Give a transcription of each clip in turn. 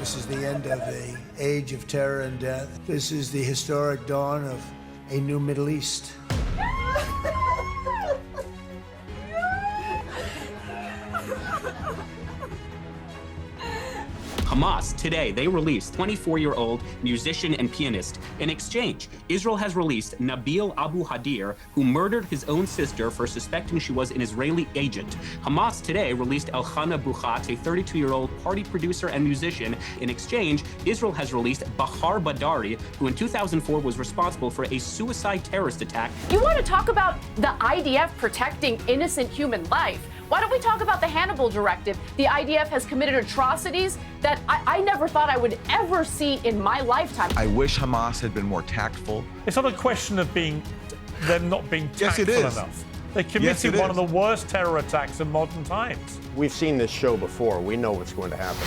This is the end of an age of terror and death. This is the historic dawn of a new Middle East. Hamas, today, they released 24-year-old musician and pianist. In exchange, Israel has released Nabil Abu Hadir, who murdered his own sister for suspecting she was an Israeli agent. Hamas today released Elchana Buchat, a 32-year-old party producer and musician. In exchange, Israel has released Bahar Badari, who in 2004 was responsible for a suicide terrorist attack. You want to talk about the IDF protecting innocent human life? Why don't we talk about the Hannibal Directive? The IDF has committed atrocities that I never thought I would ever see in my lifetime. I wish Hamas had been more tactful. It's not a question of them not being tactful enough. They committed one of the worst terror attacks in modern times. We've seen this show before. We know what's going to happen.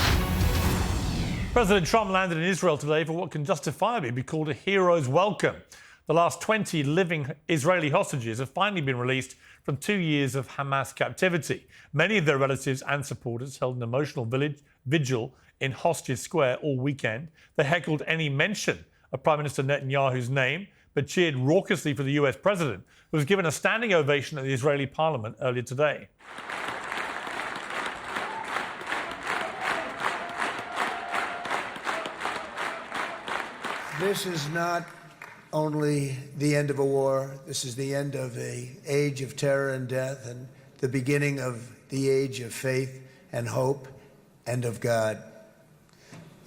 President Trump landed in Israel today for what can justifiably be called a hero's welcome. The last 20 living Israeli hostages have finally been released from 2 years of Hamas captivity. Many of their relatives and supporters held an emotional vigil in Hostage Square all weekend. They heckled any mention of Prime Minister Netanyahu's name, but cheered raucously for the US president, who was given a standing ovation at the Israeli parliament earlier today. This is not only the end of a war. This is the end of an age of terror and death and the beginning of the age of faith and hope and of God.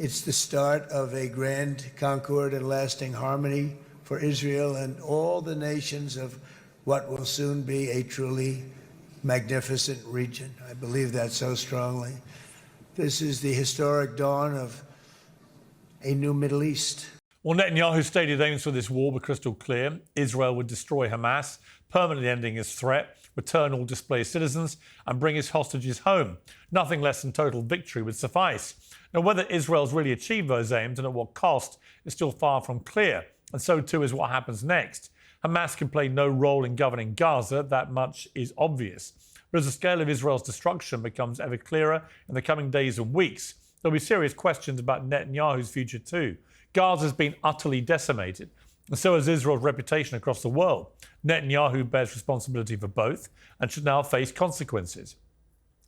It's the start of a grand concord and lasting harmony for Israel and all the nations of what will soon be a truly magnificent region. I believe that so strongly. This is the historic dawn of a new Middle East. Well, Netanyahu's stated aims for this war were crystal clear. Israel would destroy Hamas, permanently ending its threat, return all displaced citizens, and bring its hostages home. Nothing less than total victory would suffice. Now, whether Israel's really achieved those aims and at what cost is still far from clear, and so too is what happens next. Hamas can play no role in governing Gaza, that much is obvious. But as the scale of Israel's destruction becomes ever clearer in the coming days and weeks, there'll be serious questions about Netanyahu's future too. Gaza's been utterly decimated, and so has Israel's reputation across the world. Netanyahu bears responsibility for both and should now face consequences.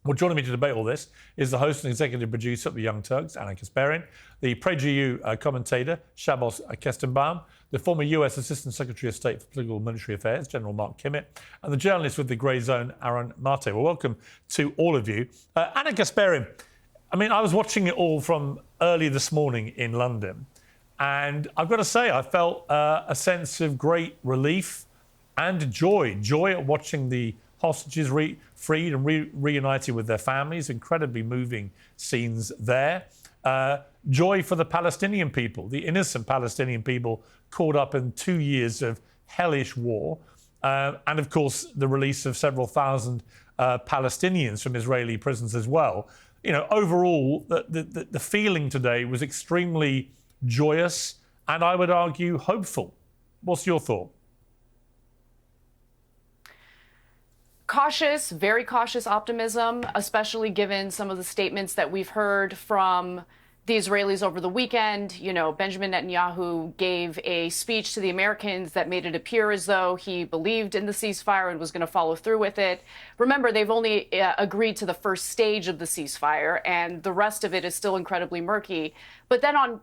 Well, joining me to debate all this is the host and executive producer of the Young Turks, Ana Kasparian, the PragerU commentator, Shabbos Kestenbaum, the former US Assistant Secretary of State for Political and Military Affairs, General Mark Kimmitt, and the journalist with the Grayzone, Aaron Maté. Well, welcome to all of you. Ana Kasparian, I mean, I was watching it all from early this morning in London, and I've got to say, I felt a sense of great relief and joy at watching the hostages freed and reunited with their families. Incredibly moving scenes there. Joy for the Palestinian people, the innocent Palestinian people caught up in 2 years of hellish war. And of course, the release of several thousand Palestinians from Israeli prisons as well. You know, overall, the feeling today was extremely joyous and I would argue hopeful. What's your thought? Cautious, very cautious optimism, especially given some of the statements that we've heard from the Israelis over the weekend. You know, Benjamin Netanyahu gave a speech to the Americans that made it appear as though he believed in the ceasefire and was going to follow through with it. Remember, they've only agreed to the first stage of the ceasefire, and the rest of it is still incredibly murky. But then on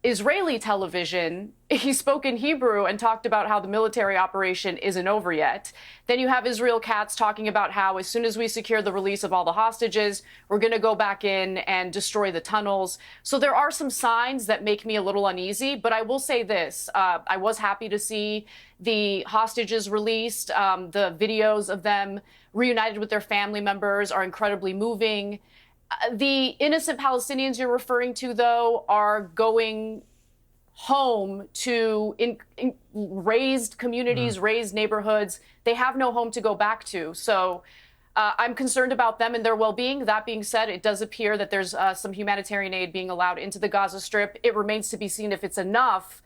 Israeli television, he spoke in Hebrew and talked about how the military operation isn't over yet. Then you have Israel Katz talking about how as soon as we secure the release of all the hostages, we're going to go back in and destroy the tunnels. So there are some signs that make me a little uneasy. But I will say this. I was happy to see the hostages released. The videos of them reunited with their family members are incredibly moving. The innocent Palestinians you're referring to, though, are going home to raised communities, raised neighborhoods. They have no home to go back to. So I'm concerned about them and their well-being. That being said, it does appear that there's some humanitarian aid being allowed into the Gaza Strip. It remains to be seen if it's enough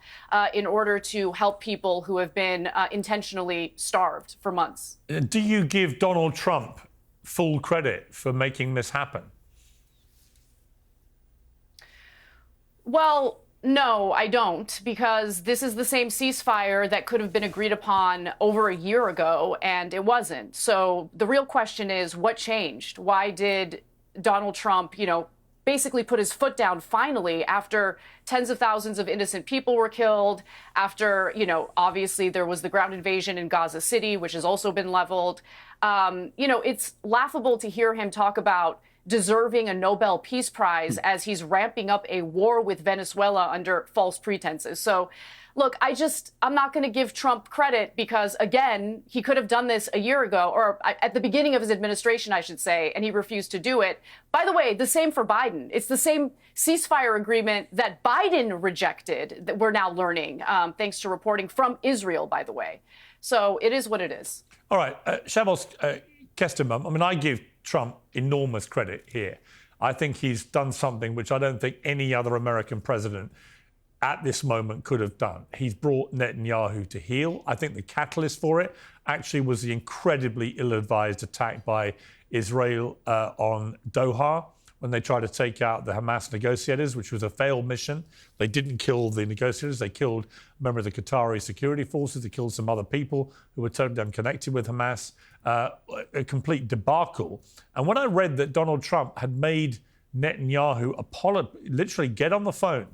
in order to help people who have been intentionally starved for months. Do you give Donald Trump full credit for making this happen? Well, no, I don't, because this is the same ceasefire that could have been agreed upon over a year ago, and it wasn't. So the real question is, what changed? Why did Donald Trump, basically put his foot down finally after tens of thousands of innocent people were killed, after, obviously there was the ground invasion in Gaza City, which has also been leveled. It's laughable to hear him talk about deserving a Nobel Peace Prize as he's ramping up a war with Venezuela under false pretenses. So, look, I'm not going to give Trump credit because, again, he could have done this a year ago, or at the beginning of his administration, I should say, and he refused to do it. By the way, the same for Biden. It's the same ceasefire agreement that Biden rejected that we're now learning, thanks to reporting from Israel, by the way. So it is what it is. All right, Shabbos Kestenbaum, I give Trump enormous credit here. I think he's done something which I don't think any other American president at this moment could have done. He's brought Netanyahu to heel. I think the catalyst for it actually was the incredibly ill-advised attack by Israel on Doha when they tried to take out the Hamas negotiators, which was a failed mission. They didn't kill the negotiators. They killed a member of the Qatari security forces. They killed some other people who were totally unconnected with Hamas. A complete debacle. And when I read that Donald Trump had made Netanyahu literally get on the phone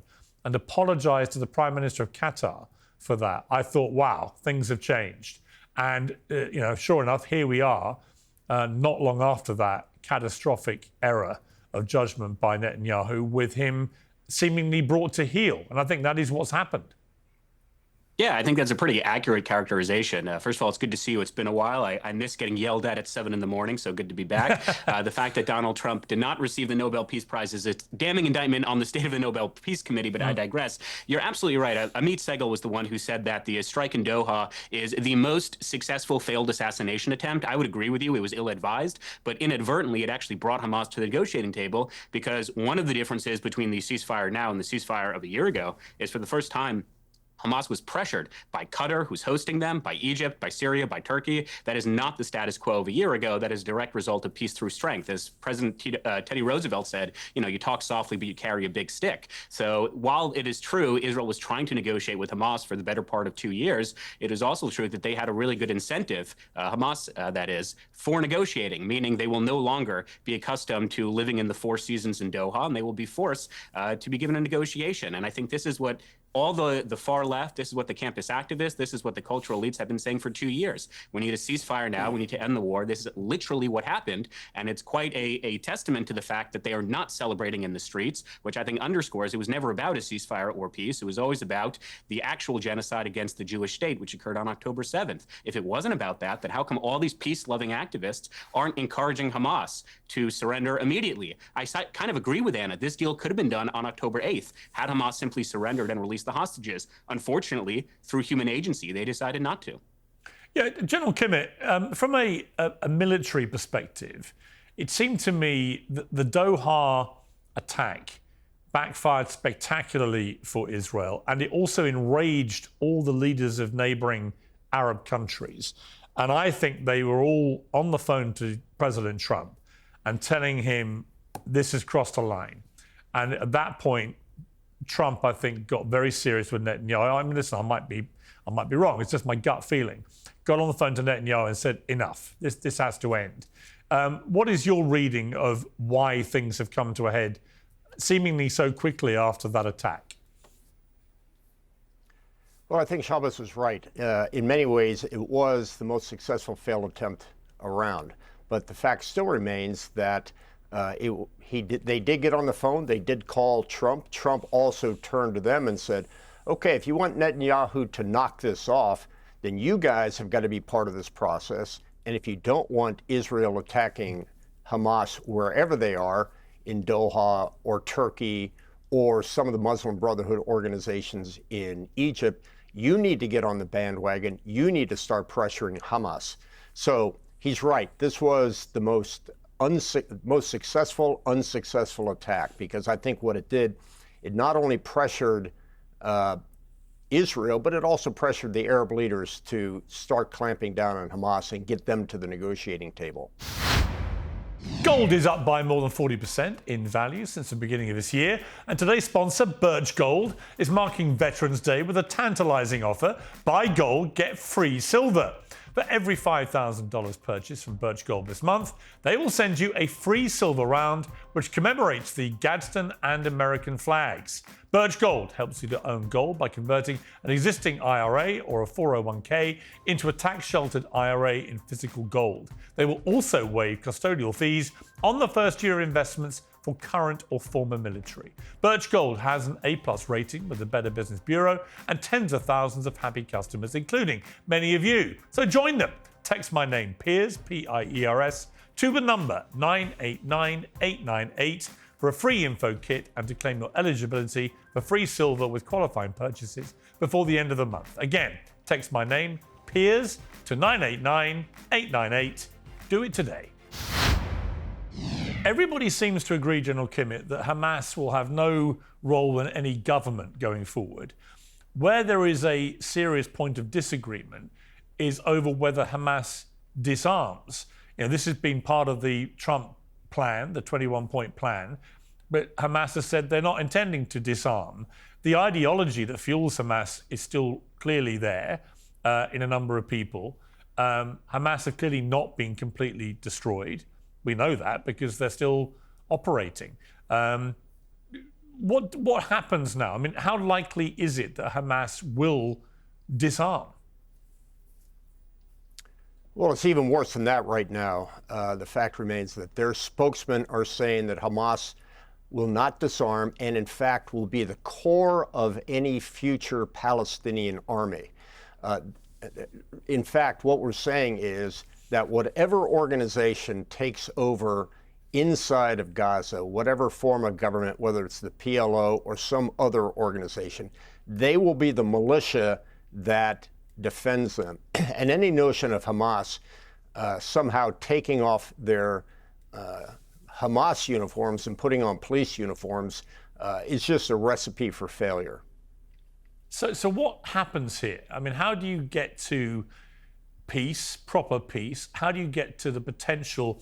and apologize to the Prime Minister of Qatar for that, I thought, wow, things have changed. And, sure enough, here we are, not long after that catastrophic error of judgment by Netanyahu, with him seemingly brought to heel. And I think that is what's happened. Yeah, I think that's a pretty accurate characterization. First of all, it's good to see you. It's been a while. I miss getting yelled at 7 a.m, so good to be back. The fact that Donald Trump did not receive the Nobel Peace Prize is a damning indictment on the state of the Nobel Peace Committee, but I digress. You're absolutely right. Amit Segal was the one who said that the strike in Doha is the most successful failed assassination attempt. I would agree with you. It was ill-advised, but inadvertently, it actually brought Hamas to the negotiating table, because one of the differences between the ceasefire now and the ceasefire of a year ago is, for the first time, Hamas was pressured by Qatar, who's hosting them, by Egypt, by Syria, by Turkey. That is not the status quo of a year ago. That is a direct result of peace through strength. As President Teddy Roosevelt said, you talk softly, but you carry a big stick. So while it is true Israel was trying to negotiate with Hamas for the better part of 2 years, it is also true that they had a really good incentive, Hamas, that is, for negotiating, meaning they will no longer be accustomed to living in the Four Seasons in Doha, and they will be forced to be given a negotiation. And I think this is what all the far left, this is what the campus activists, this is what the cultural elites have been saying for 2 years. We need a ceasefire now. We need to end the war. This is literally what happened. And it's quite a testament to the fact that they are not celebrating in the streets, which I think underscores it was never about a ceasefire or peace. It was always about the actual genocide against the Jewish state, which occurred on October 7th. If it wasn't about that, then how come all these peace-loving activists aren't encouraging Hamas to surrender immediately? I kind of agree with Anna. This deal could have been done on October 8th had Hamas simply surrendered and released the hostages. Unfortunately, through human agency, they decided not to. Yeah, General Kimmitt, from a military perspective, it seemed to me that the Doha attack backfired spectacularly for Israel, and it also enraged all the leaders of neighboring Arab countries. And I think they were all on the phone to President Trump and telling him this has crossed a line. And at that point, Trump, I think, got very serious with Netanyahu. Listen, I might be wrong. It's just my gut feeling. Got on the phone to Netanyahu and said, enough. This has to end. What is your reading of why things have come to a head seemingly so quickly after that attack? Well, I think Shabbos was right. In many ways, it was the most successful failed attempt around. But the fact still remains that they did get on the phone. They did call Trump. Trump also turned to them and said, okay, if you want Netanyahu to knock this off, then you guys have got to be part of this process. And if you don't want Israel attacking Hamas wherever they are, in Doha or Turkey or some of the Muslim Brotherhood organizations in Egypt, you need to get on the bandwagon. You need to start pressuring Hamas. So he's right. This was the most successful, unsuccessful attack, because I think what it did, it not only pressured Israel, but it also pressured the Arab leaders to start clamping down on Hamas and get them to the negotiating table. Gold is up by more than 40% in value since the beginning of this year. And today's sponsor, Birch Gold, is marking Veterans Day with a tantalizing offer. Buy gold, get free silver. For every $5,000 purchase from Birch Gold this month, they will send you a free silver round which commemorates the Gadsden and American flags. Birch Gold helps you to own gold by converting an existing IRA or a 401k into a tax-sheltered IRA in physical gold. They will also waive custodial fees on the first year investments for current or former military. Birch Gold has an A+ rating with the Better Business Bureau and tens of thousands of happy customers, including many of you. So join them. Text my name, Piers, P-I-E-R-S, to the number 989898 for a free info kit and to claim your eligibility for free silver with qualifying purchases before the end of the month. Again, text my name, Piers, to 989898. Do it today. Everybody seems to agree, General Kimmitt, that Hamas will have no role in any government going forward. Where there is a serious point of disagreement is over whether Hamas disarms. This has been part of the Trump plan, the 21-point plan, but Hamas has said they're not intending to disarm. The ideology that fuels Hamas is still clearly there in a number of people. Hamas have clearly not been completely destroyed. We know that because they're still operating. What happens now? I mean, how likely is it that Hamas will disarm? Well, it's even worse than that right now. The fact remains that their spokesmen are saying that Hamas will not disarm and, in fact, will be the core of any future Palestinian army. In fact, what we're saying is that whatever organization takes over inside of Gaza, whatever form of government, whether it's the PLO or some other organization, they will be the militia that defends them. And any notion of Hamas somehow taking off their Hamas uniforms and putting on police uniforms is just a recipe for failure. So what happens here? I mean, how do you get to peace, proper peace? How do you get to the potential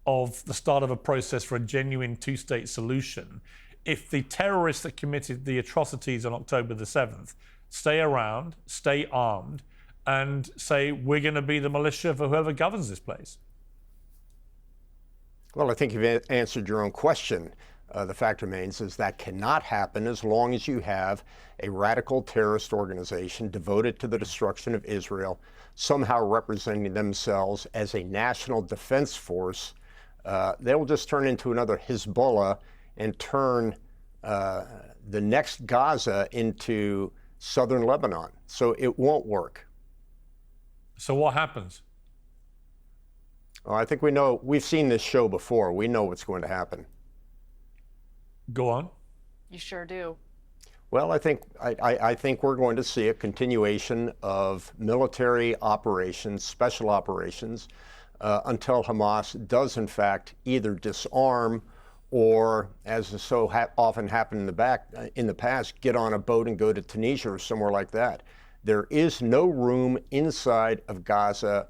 of the start of a process for a genuine two-state solution if the terrorists that committed the atrocities on October the 7th stay around, stay armed, and say, we're going to be the militia for whoever governs this place? Well, I think you've answered your own question. The fact remains is that cannot happen as long as you have a radical terrorist organization devoted to the destruction of Israel, somehow representing themselves as a national defense force. They will just turn into another Hezbollah and turn the next Gaza into southern Lebanon. So it won't work. So what happens? Well, I think we know, we've seen this show before. We know what's going to happen. Go on. You sure do. Well, I think we're going to see a continuation of military operations, special operations, until Hamas does, in fact, either disarm or, as has so often happened in the past, get on a boat and go to Tunisia or somewhere like that. There is no room inside of Gaza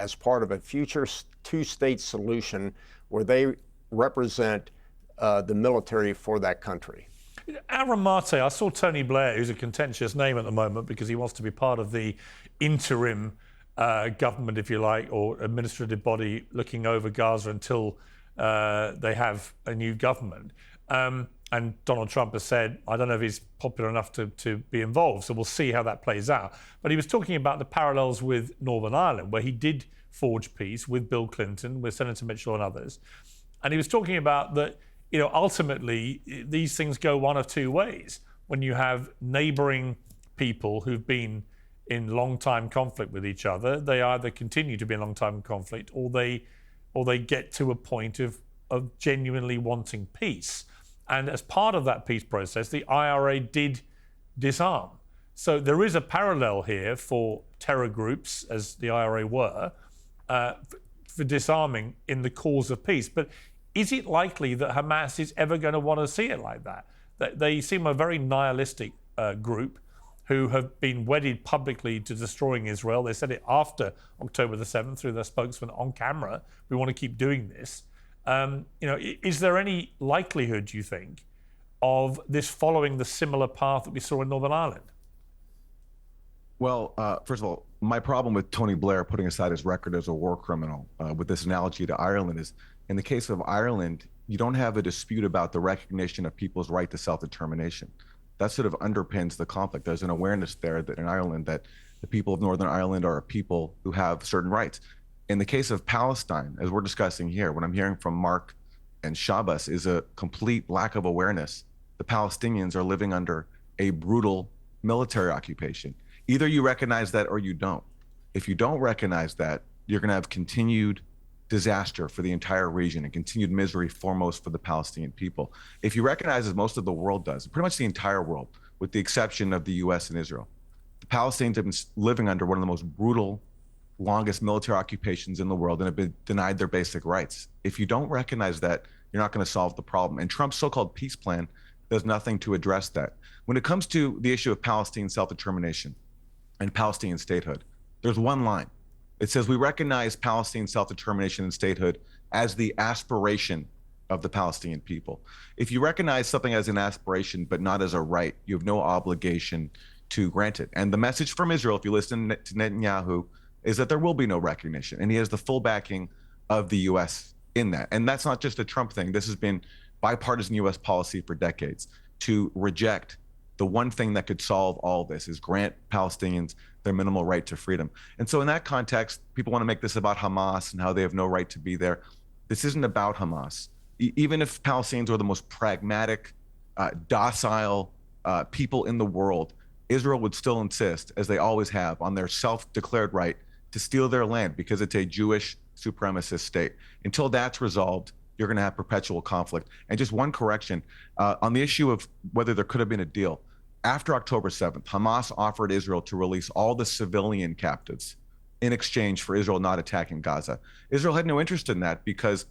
as part of a future two-state solution where they represent the military for that country. Aaron Maté, I saw Tony Blair, who's a contentious name at the moment because he wants to be part of the interim government, if you like, or administrative body looking over Gaza until they have a new government. And Donald Trump has said, I don't know if he's popular enough to be involved, so we'll see how that plays out. But he was talking about the parallels with Northern Ireland, where he did forge peace with Bill Clinton, with Senator Mitchell and others. And he was talking about that, ultimately, these things go one of two ways. When you have neighboring people who've been in long-time conflict with each other, they either continue to be in long-time conflict or they get to a point of genuinely wanting peace. And as part of that peace process, the IRA did disarm. So there is a parallel here for terror groups, as the IRA were, for disarming in the cause of peace. But is it likely that Hamas is ever going to want to see it like that? They seem a very nihilistic group who have been wedded publicly to destroying Israel. They said it after October the 7th through their spokesman on camera. We want to keep doing this. Is there any likelihood, do you think, of this following the similar path that we saw in Northern Ireland? Well, first of all, my problem with Tony Blair putting aside his record as a war criminal with this analogy to Ireland is, in the case of Ireland, you don't have a dispute about the recognition of people's right to self-determination. That sort of underpins the conflict. There's an awareness there that in Ireland that the people of Northern Ireland are a people who have certain rights. In the case of Palestine, as we're discussing here, what I'm hearing from Mark and Shabbos is a complete lack of awareness. The Palestinians are living under a brutal military occupation. Either you recognize that or you don't. If you don't recognize that, you're going to have continued disaster for the entire region and continued misery foremost for the Palestinian people. If you recognize, as most of the world does, pretty much the entire world, with the exception of the US and Israel, the Palestinians have been living under one of the most brutal, longest military occupations in the world and have been denied their basic rights. If you don't recognize that, you're not going to solve the problem. And Trump's so-called peace plan does nothing to address that. When it comes to the issue of Palestinian self-determination and Palestinian statehood, there's one line. It says, we recognize Palestinian self-determination and statehood as the aspiration of the Palestinian people. If you recognize something as an aspiration, but not as a right, you have no obligation to grant it. And the message from Israel, if you listen to Netanyahu, is that there will be no recognition. And he has the full backing of the US in that. And that's not just a Trump thing. This has been bipartisan US policy for decades to reject the one thing that could solve all this is grant Palestinians their minimal right to freedom. And so in that context, people want to make this about Hamas and how they have no right to be there. This isn't about Hamas. Even if Palestinians are the most pragmatic, docile people in the world, Israel would still insist, as they always have, on their self-declared right to steal their land because it's a Jewish supremacist state. Until that's resolved, you're going to have perpetual conflict. And just one correction, on the issue of whether there could have been a deal, after October 7th, Hamas offered Israel to release all the civilian captives in exchange for Israel not attacking Gaza. Israel had no interest in that because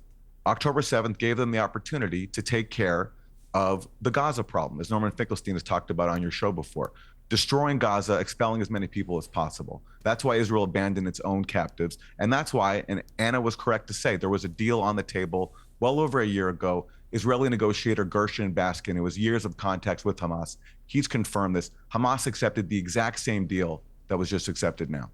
October 7th gave them the opportunity to take care of the Gaza problem, as Norman Finkelstein has talked about on your show before. Destroying Gaza, expelling as many people as possible. That's why Israel abandoned its own captives. And that's why, and Anna was correct to say, there was a deal on the table well over a year ago. Israeli negotiator Gershon Baskin, it was years of contacts with Hamas. He's confirmed this. Hamas accepted the exact same deal that was just accepted now.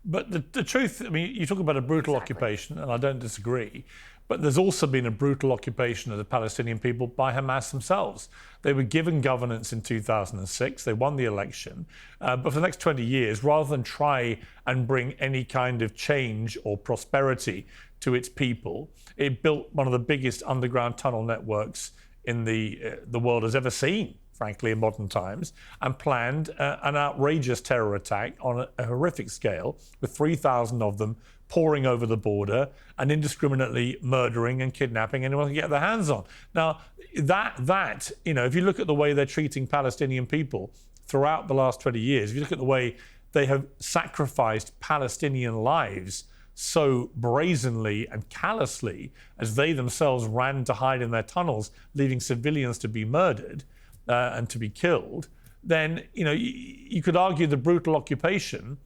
But the truth, I mean, you talk about a brutal occupation, and I don't disagree, but there's also been a brutal occupation of the Palestinian people by Hamas themselves. They were given governance in 2006, they won the election, but for the next 20 years, rather than try and bring any kind of change or prosperity to its people, it built one of the biggest underground tunnel networks in the world has ever seen, frankly, in modern times, and planned an outrageous terror attack on a horrific scale, with 3,000 of them pouring over the border and indiscriminately murdering and kidnapping anyone they can get their hands on. Now, that if you look at the way they're treating Palestinian people throughout the last 20 years, if you look at the way they have sacrificed Palestinian lives so brazenly and callously as they themselves ran to hide in their tunnels, leaving civilians to be murdered and to be killed, then you could argue the brutal occupation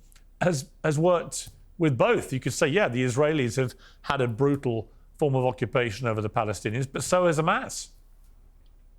has worked with both. You could say, yeah, the Israelis have had a brutal form of occupation over the Palestinians, but so has Hamas.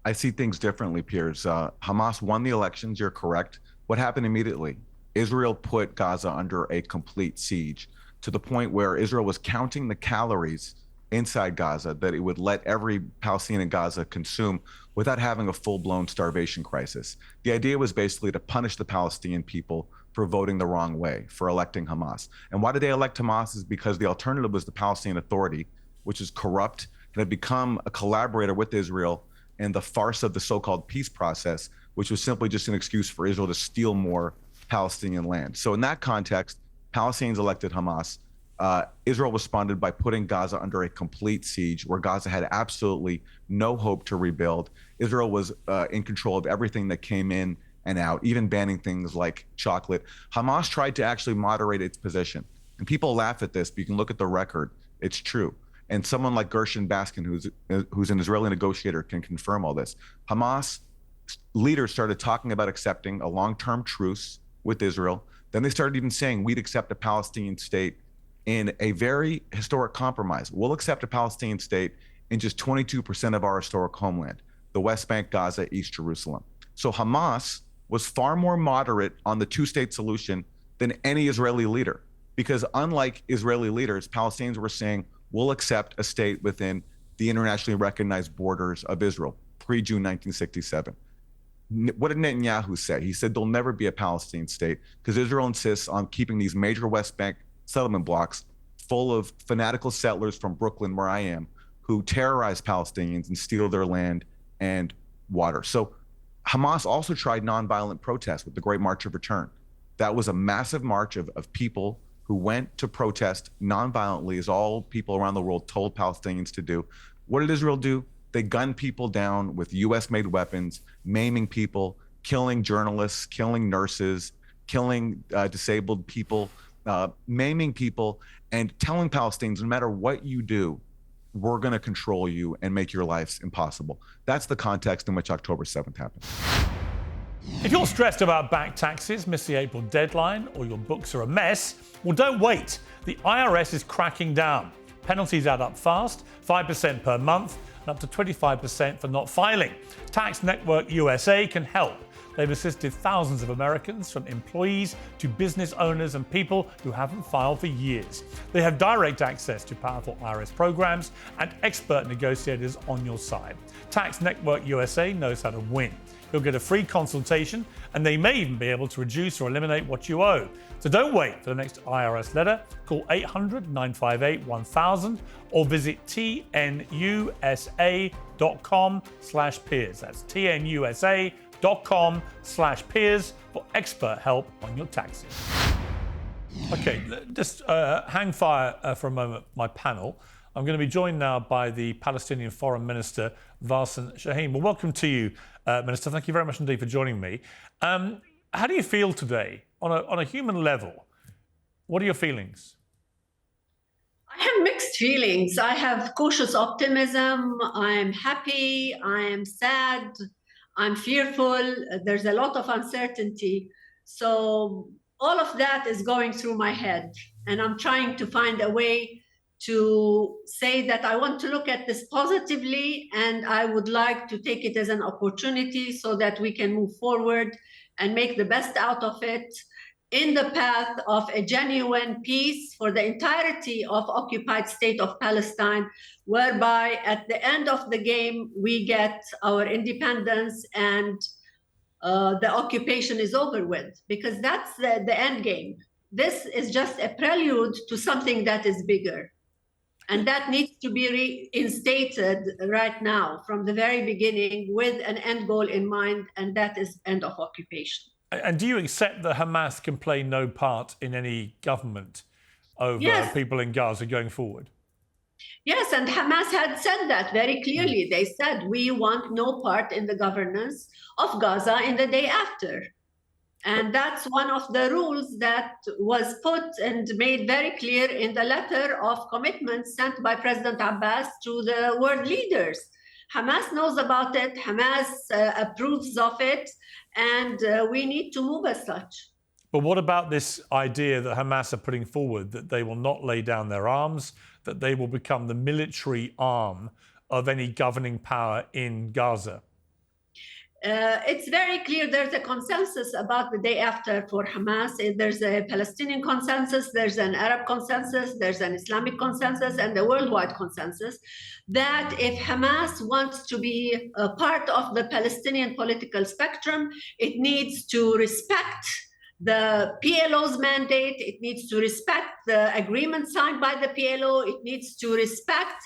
I see things differently, Piers. Hamas won the elections, you're correct. What happened immediately? Israel put Gaza under a complete siege, to the point where Israel was counting the calories inside Gaza that it would let every Palestinian in Gaza consume without having a full-blown starvation crisis. The idea was basically to punish the Palestinian people for voting the wrong way, for electing Hamas. And why did they elect Hamas? Is because the alternative was the Palestinian Authority, which is corrupt and had become a collaborator with Israel in the farce of the so-called peace process, which was simply just an excuse for Israel to steal more Palestinian land. So in that context, Palestinians elected Hamas. Israel responded by putting Gaza under a complete siege, where Gaza had absolutely no hope to rebuild. Israel was in control of everything that came in and out, even banning things like chocolate. Hamas tried to actually moderate its position. And people laugh at this, but you can look at the record. It's true. And someone like Gershon Baskin, who's an Israeli negotiator, can confirm all this. Hamas leaders started talking about accepting a long-term truce with Israel. Then they started even saying we'd accept a Palestinian state in a very historic compromise. We'll accept a Palestinian state in just 22% of our historic homeland, the West Bank, Gaza, East Jerusalem. So Hamas was far more moderate on the two-state solution than any Israeli leader, because unlike Israeli leaders, Palestinians were saying, we'll accept a state within the internationally recognized borders of Israel, pre-June 1967. What did Netanyahu say? He said there'll never be a Palestinian state because Israel insists on keeping these major West Bank settlement blocks full of fanatical settlers from Brooklyn, where I am, who terrorize Palestinians and steal their land and water. So Hamas also tried nonviolent protests with the Great March of Return. That was a massive march of people who went to protest nonviolently, as all people around the world told Palestinians to do. What did Israel do? They gunned people down with US-made weapons, maiming people, killing journalists, killing nurses, killing disabled people, maiming people, and telling Palestinians, no matter what you do, we're going to control you and make your lives impossible. That's the context in which October 7th happened. If you're stressed about back taxes, miss the April deadline, or your books are a mess, well, don't wait. The IRS is cracking down. Penalties add up fast, 5% per month, and up to 25% for not filing. Tax Network USA can help. They've assisted thousands of Americans, from employees to business owners and people who haven't filed for years. They have direct access to powerful IRS programs and expert negotiators on your side. Tax Network USA knows how to win. You'll get a free consultation, and they may even be able to reduce or eliminate what you owe. So don't wait for the next IRS letter. Call 800-958-1000 or visit tnusa.com/peers. That's tnusa.com/peers for expert help on your taxes. Okay, just hang fire for a moment, my panel. I'm going to be joined now by the Palestinian Foreign Minister, Varsen Shaheen. Well, welcome to you, Minister. Thank you very much indeed for joining me. How do you feel today on a human level? What are your feelings? I have mixed feelings. I have cautious optimism. I'm happy. I am sad. I'm fearful. There's a lot of uncertainty. So all of that is going through my head. And I'm trying to find a way to say that I want to look at this positively, and I would like to take it as an opportunity so that we can move forward and make the best out of it in the path of a genuine peace for the entirety of occupied state of Palestine, whereby at the end of the game, we get our independence and the occupation is over with, because that's the end game. This is just a prelude to something that is bigger. And that needs to be reinstated right now from the very beginning with an end goal in mind, and that is end of occupation. And do you accept that Hamas can play no part in any government over people in Gaza going forward? Yes, and Hamas had said that very clearly. They said, we want no part in the governance of Gaza in the day after. And that's one of the rules that was put and made very clear in the letter of commitment sent by President Abbas to the world leaders. Hamas knows about it, Hamas approves of it, and we need to move as such. But what about this idea that Hamas are putting forward, that they will not lay down their arms, that they will become the military arm of any governing power in Gaza? It's very clear there's a consensus about the day after for Hamas. There's a Palestinian consensus, there's an Arab consensus, there's an Islamic consensus, and a worldwide consensus that if Hamas wants to be a part of the Palestinian political spectrum, it needs to respect the PLO's mandate, it needs to respect the agreement signed by the PLO, it needs to respect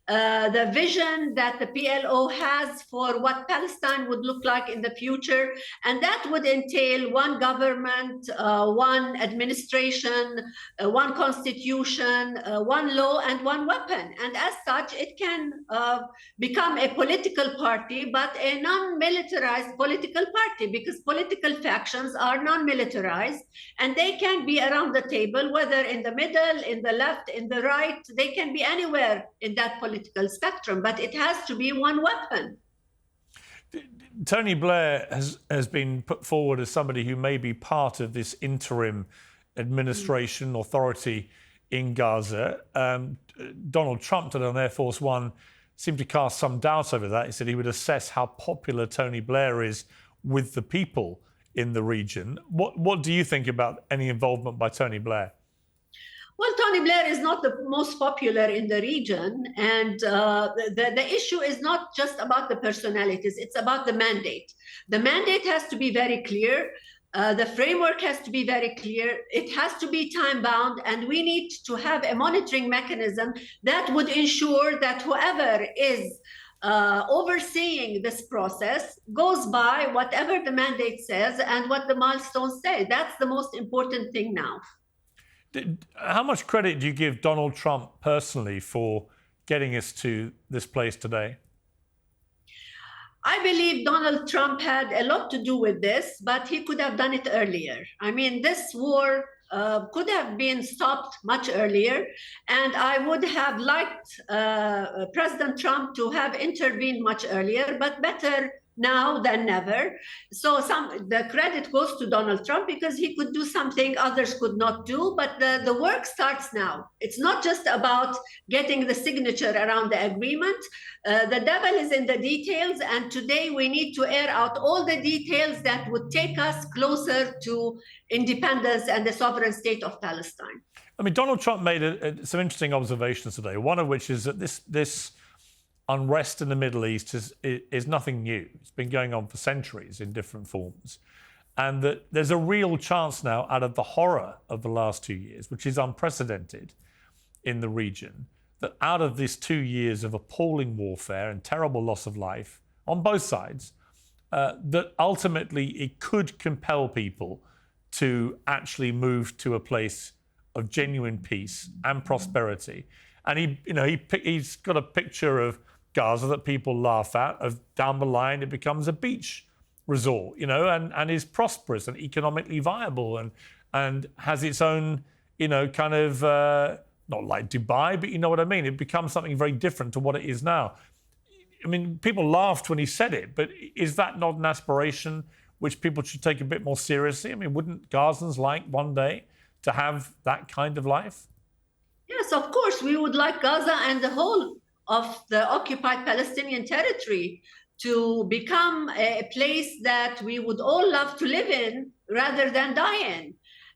the vision that the PLO has for what Palestine would look like in the future. And that would entail one government, one administration, one constitution, one law, and one weapon. And as such, it can become a political party, but a non-militarized political party, because political factions are non-militarized, and they can be around the table, whether in the middle, in the left, in the right, they can be anywhere in that political spectrum, but it has to be one weapon. Tony Blair has been put forward as somebody who may be part of this interim administration authority in Gaza. Donald Trump, on Air Force One, seemed to cast some doubt over that. He said he would assess how popular Tony Blair is with the people in the region. What do you think about any involvement by Tony Blair? Well, Tony Blair is not the most popular in the region. And the issue is not just about the personalities, it's about the mandate. The mandate has to be very clear. The framework has to be very clear. It has to be time-bound, and we need to have a monitoring mechanism that would ensure that whoever is overseeing this process goes by whatever the mandate says and what the milestones say. That's the most important thing now. How much credit do you give Donald Trump personally for getting us to this place today? I believe Donald Trump had a lot to do with this, but he could have done it earlier. I mean, this war could have been stopped much earlier, and I would have liked President Trump to have intervened much earlier, but better now than never. So the credit goes to Donald Trump because he could do something others could not do, but the work starts now. It's not just about getting the signature around the agreement. The devil is in the details, and today we need to air out all the details that would take us closer to independence and the sovereign state of Palestine. I mean, Donald Trump made some interesting observations today, one of which is that this unrest in the Middle East is nothing new. It's been going on for centuries in different forms. And that there's a real chance now, out of the horror of the last 2 years, which is unprecedented in the region, that out of these 2 years of appalling warfare and terrible loss of life on both sides, that ultimately it could compel people to actually move to a place of genuine peace and prosperity. And he's got a picture of Gaza that people laugh at, of down the line it becomes a beach resort, and is prosperous and economically viable and has its own, kind of, not like Dubai, but you know what I mean? It becomes something very different to what it is now. I mean, people laughed when he said it, but is that not an aspiration which people should take a bit more seriously? I mean, wouldn't Gazans like one day to have that kind of life? Yes, of course, we would like Gaza and the whole of the occupied Palestinian territory to become a place that we would all love to live in rather than die in.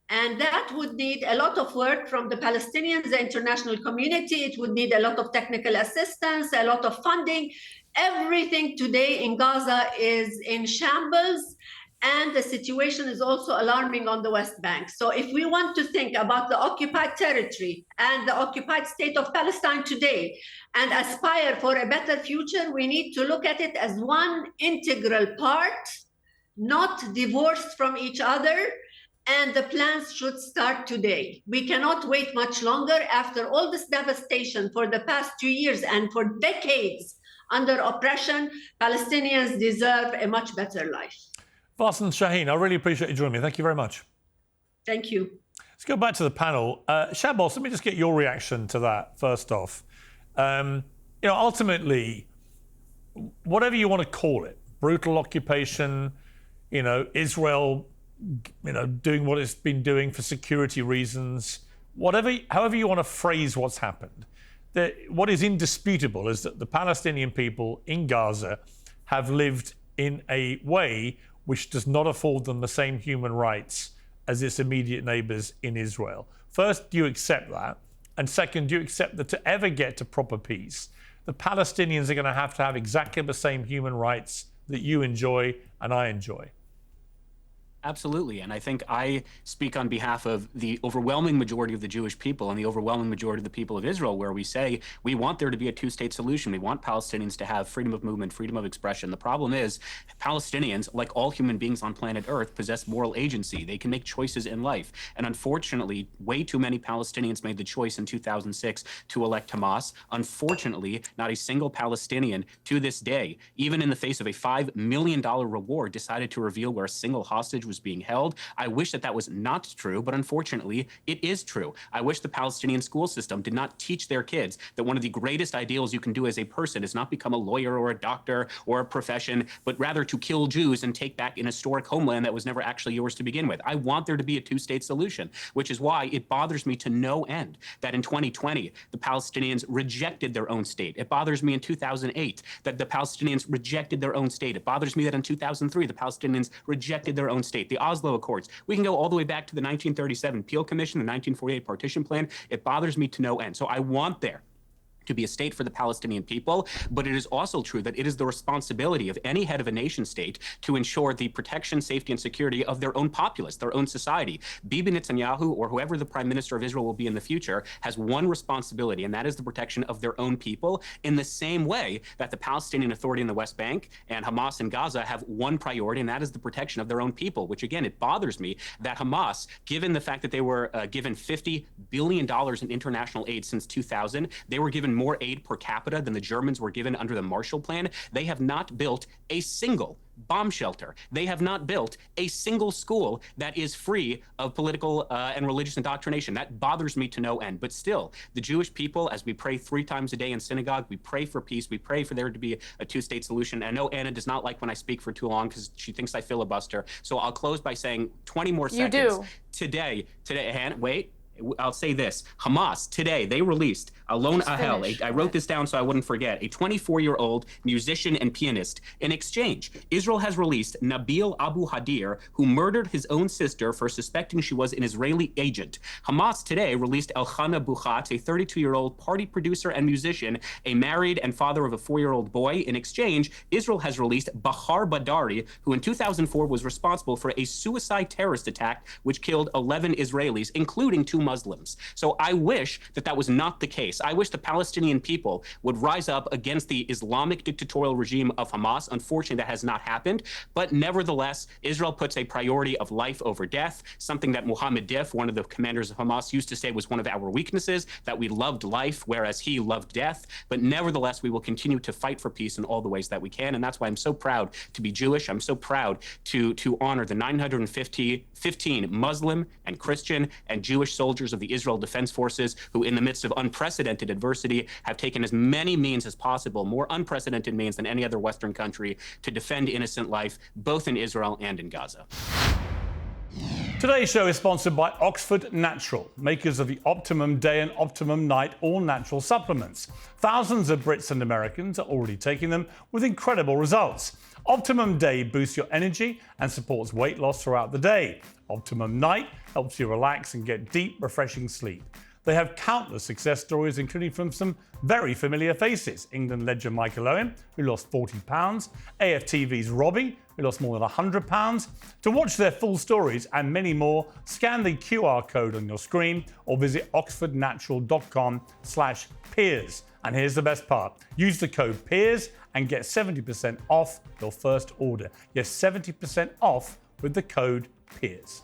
And that would need a lot of work from the Palestinians, the international community. It would need a lot of technical assistance, a lot of funding. Everything today in Gaza is in shambles. And the situation is also alarming on the West Bank. So if we want to think about the occupied territory and the occupied state of Palestine today and aspire for a better future, we need to look at it as one integral part, not divorced from each other. And the plans should start today. We cannot wait much longer. After all this devastation for the past 2 years and for decades under oppression, Palestinians deserve a much better life. Varsen, Shaheen, I really appreciate you joining me. Thank you very much. Thank you. Let's go back to the panel. Shabbos, let me just get your reaction to that first off. Ultimately, whatever you want to call it, brutal occupation, Israel, doing what it's been doing for security reasons, however you want to phrase what's happened. What is indisputable is that the Palestinian people in Gaza have lived in a way which does not afford them the same human rights as its immediate neighbours in Israel. First, do you accept that? And second, do you accept that to ever get to proper peace, the Palestinians are going to have exactly the same human rights that you enjoy and I enjoy? Absolutely. And I think I speak on behalf of the overwhelming majority of the Jewish people and the overwhelming majority of the people of Israel, where we say we want there to be a two-state solution. We want Palestinians to have freedom of movement, freedom of expression. The problem is Palestinians, like all human beings on planet Earth, possess moral agency. They can make choices in life. And unfortunately, way too many Palestinians made the choice in 2006 to elect Hamas. Unfortunately, not a single Palestinian to this day, even in the face of a $5 million reward, decided to reveal where a single hostage was was being held. I wish that that was not true, but unfortunately, it is true. I wish the Palestinian school system did not teach their kids that one of the greatest ideals you can do as a person is not become a lawyer or a doctor or a profession, but rather to kill Jews and take back an historic homeland that was never actually yours to begin with. I want there to be a two-state solution, which is why it bothers me to no end that in 2020, the Palestinians rejected their own state. It bothers me in 2008 that the Palestinians rejected their own state. It bothers me that in 2003, the Palestinians rejected their own state. The Oslo Accords, we can go all the way back to the 1937 Peel Commission, the 1948 Partition Plan. It bothers me to no end. So I want there to be a state for the Palestinian people, but it is also true that it is the responsibility of any head of a nation state to ensure the protection, safety, and security of their own populace, their own society. Bibi Netanyahu, or whoever the Prime Minister of Israel will be in the future, has one responsibility, and that is the protection of their own people, in the same way that the Palestinian Authority in the West Bank and Hamas in Gaza have one priority, and that is the protection of their own people, which again, it bothers me that Hamas, given the fact that they were given $50 billion in international aid since 2000, they were given more aid per capita than the Germans were given under the Marshall Plan. They have not built a single bomb shelter. They have not built a single school that is free of political and religious indoctrination. That bothers me to no end. But still, the Jewish people, as we pray 3 times a day in synagogue, we pray for peace. We pray for there to be a two-state solution. And I know Anna does not like when I speak for too long because she thinks I filibuster. So I'll close by saying 20 more seconds. You do. Today, Hannah, wait. I'll say this. Hamas, today, they released Alon Ahel. I wrote this down so I wouldn't forget. A 24-year-old musician and pianist. In exchange, Israel has released Nabil Abu Hadir, who murdered his own sister for suspecting she was an Israeli agent. Hamas today released Elchana Buchat, a 32-year-old party producer and musician, a married and father of a 4-year-old boy. In exchange, Israel has released Bahar Badari, who in 2004 was responsible for a suicide terrorist attack which killed 11 Israelis, including 2 Muslims. So I wish that that was not the case. I wish the Palestinian people would rise up against the Islamic dictatorial regime of Hamas. Unfortunately, that has not happened. But nevertheless, Israel puts a priority of life over death, something that Mohammed Dif, one of the commanders of Hamas, used to say was one of our weaknesses, that we loved life, whereas he loved death. But nevertheless, we will continue to fight for peace in all the ways that we can. And that's why I'm so proud to be Jewish. I'm so proud to honor the 915 Muslim and Christian and Jewish soldiers of the Israel Defense Forces who, in the midst of unprecedented adversity, have taken as many means as possible, more unprecedented means than any other Western country, to defend innocent life, both in Israel and in Gaza. Today's show is sponsored by Oxford Natural, makers of the Optimum Day and Optimum Night all-natural supplements. Thousands of Brits and Americans are already taking them with incredible results. Optimum Day boosts your energy and supports weight loss throughout the day. Optimum Night helps you relax and get deep, refreshing sleep. They have countless success stories, including from some very familiar faces. England legend Michael Owen, who lost 40 pounds. AFTV's Robbie, who lost more than 100 pounds. To watch their full stories and many more, scan the QR code on your screen or visit oxfordnatural.com/Piers. And here's the best part. Use the code Piers and get 70% off your first order. Yes, 70% off with the code Piers.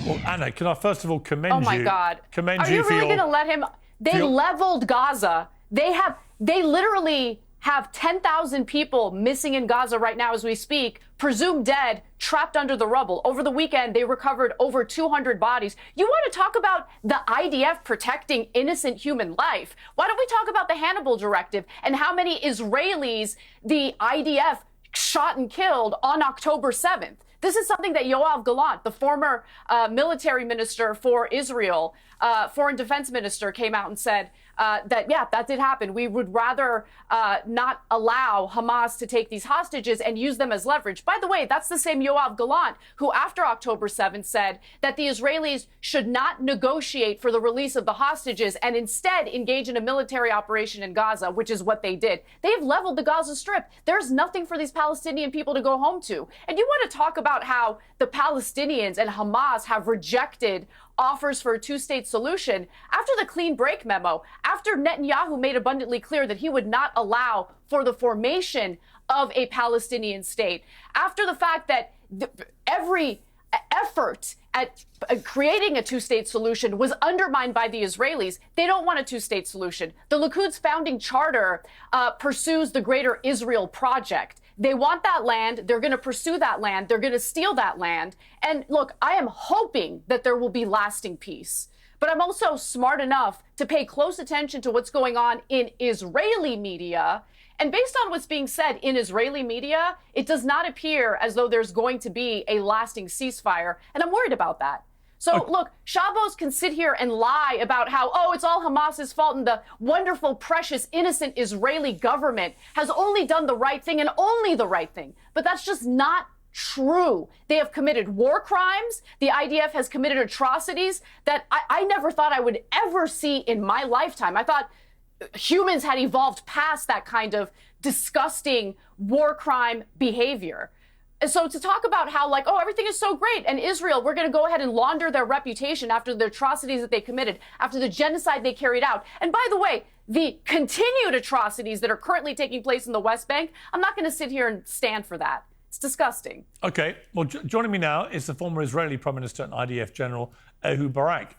Well, Anna, can I first of all commend you? Oh my God! Commend Are you you for really your... going to let him? They leveled Gaza. They literally have 10,000 people missing in Gaza right now as we speak, presumed dead, trapped under the rubble. Over the weekend, they recovered over 200 bodies. You want to talk about the IDF protecting innocent human life? Why don't we talk about the Hannibal Directive and how many Israelis the IDF shot and killed on October 7th? This is something that Yoav Gallant, the former military minister for Israel, foreign defense minister, came out and said that did happen. We would rather not allow Hamas to take these hostages and use them as leverage. By the way, that's the same Yoav Gallant who, after October 7th, said that the Israelis should not negotiate for the release of the hostages and instead engage in a military operation in Gaza, which is what they did. They have leveled the Gaza Strip. There's nothing for these Palestinian people to go home to. And you want to talk about how the Palestinians and Hamas have rejected offers for a two-state solution after the clean break memo, after Netanyahu made abundantly clear that he would not allow for the formation of a Palestinian state, after the fact that every effort at creating a two-state solution was undermined by the Israelis. They don't want a two-state solution. The Likud's founding charter pursues the greater Israel project. They want that land. They're going to pursue that land. They're going to steal that land. And look, I am hoping that there will be lasting peace. But I'm also smart enough to pay close attention to what's going on in Israeli media. And based on what's being said in Israeli media, it does not appear as though there's going to be a lasting ceasefire. And I'm worried about that. So, look, Shabbos can sit here and lie about how, oh, it's all Hamas's fault and the wonderful, precious, innocent Israeli government has only done the right thing and only the right thing. But that's just not true. They have committed war crimes. The IDF has committed atrocities that I never thought I would ever see in my lifetime. I thought humans had evolved past that kind of disgusting war crime behavior. And so to talk about how, like, oh, everything is so great, and Israel, we're going to go ahead and launder their reputation after the atrocities that they committed, after the genocide they carried out. And by the way, the continued atrocities that are currently taking place in the West Bank, I'm not going to sit here and stand for that. It's disgusting. OK, well, joining me now is the former Israeli Prime Minister and IDF General Ehud Barak.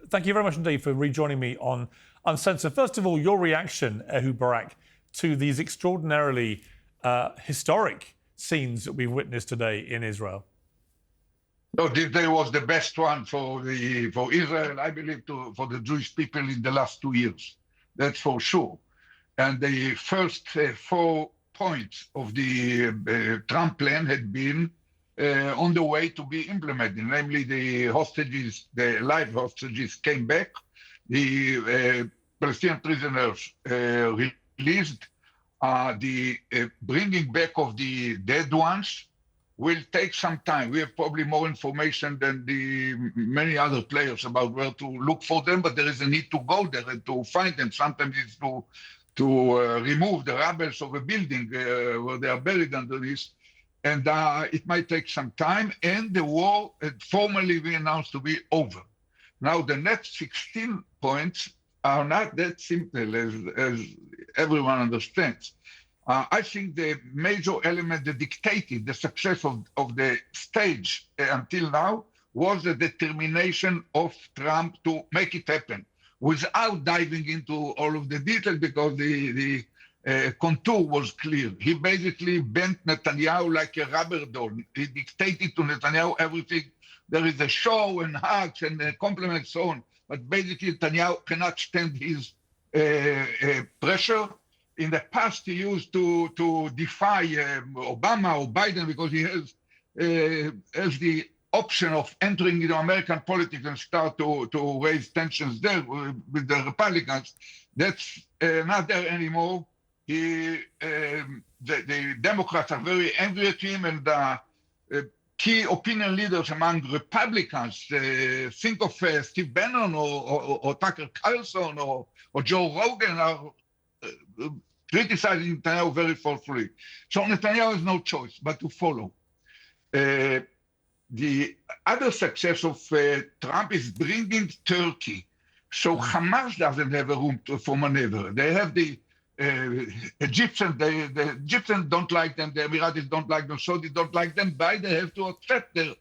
Thank you very much indeed for rejoining me on Uncensored. First of all, your reaction, Ehud Barak, to these extraordinarily historic scenes that we've witnessed today in Israel. No, this day was the best one for Israel, I believe, for the Jewish people in the last 2 years. That's for sure. And the first 4 points of the Trump plan had been on the way to be implemented. Namely, the hostages, the live hostages came back, the Palestinian prisoners released, the bringing back of the dead ones will take some time. We have probably more information than the many other players about where to look for them, but there is a need to go there and to find them. Sometimes it's to remove the rubble of a building where they are buried underneath, and it might take some time. And the war formally we announced to be over. Now the next 16 points are not that simple as everyone understands. I think the major element that dictated the success of the stage until now was the determination of Trump to make it happen without diving into all of the details, because the contour was clear. He basically bent Netanyahu like a rubber doll. He dictated to Netanyahu everything. There is a show and hugs and compliments, so on. But basically, Netanyahu cannot stand his pressure. In the past, he used to defy Obama or Biden because he has the option of entering into American politics and start to raise tensions there with the Republicans. That's not there anymore. The Democrats are very angry at him, and key opinion leaders among Republicans, think of Steve Bannon or Tucker Carlson or Joe Rogan, are criticizing Netanyahu very forcefully. So Netanyahu has no choice but to follow. The other success of Trump is bringing Turkey. So Hamas doesn't have a room for maneuver. They have the Egyptians, the Egyptians don't like them, the Emiratis don't like them, Saudis don't like them, but they have to accept their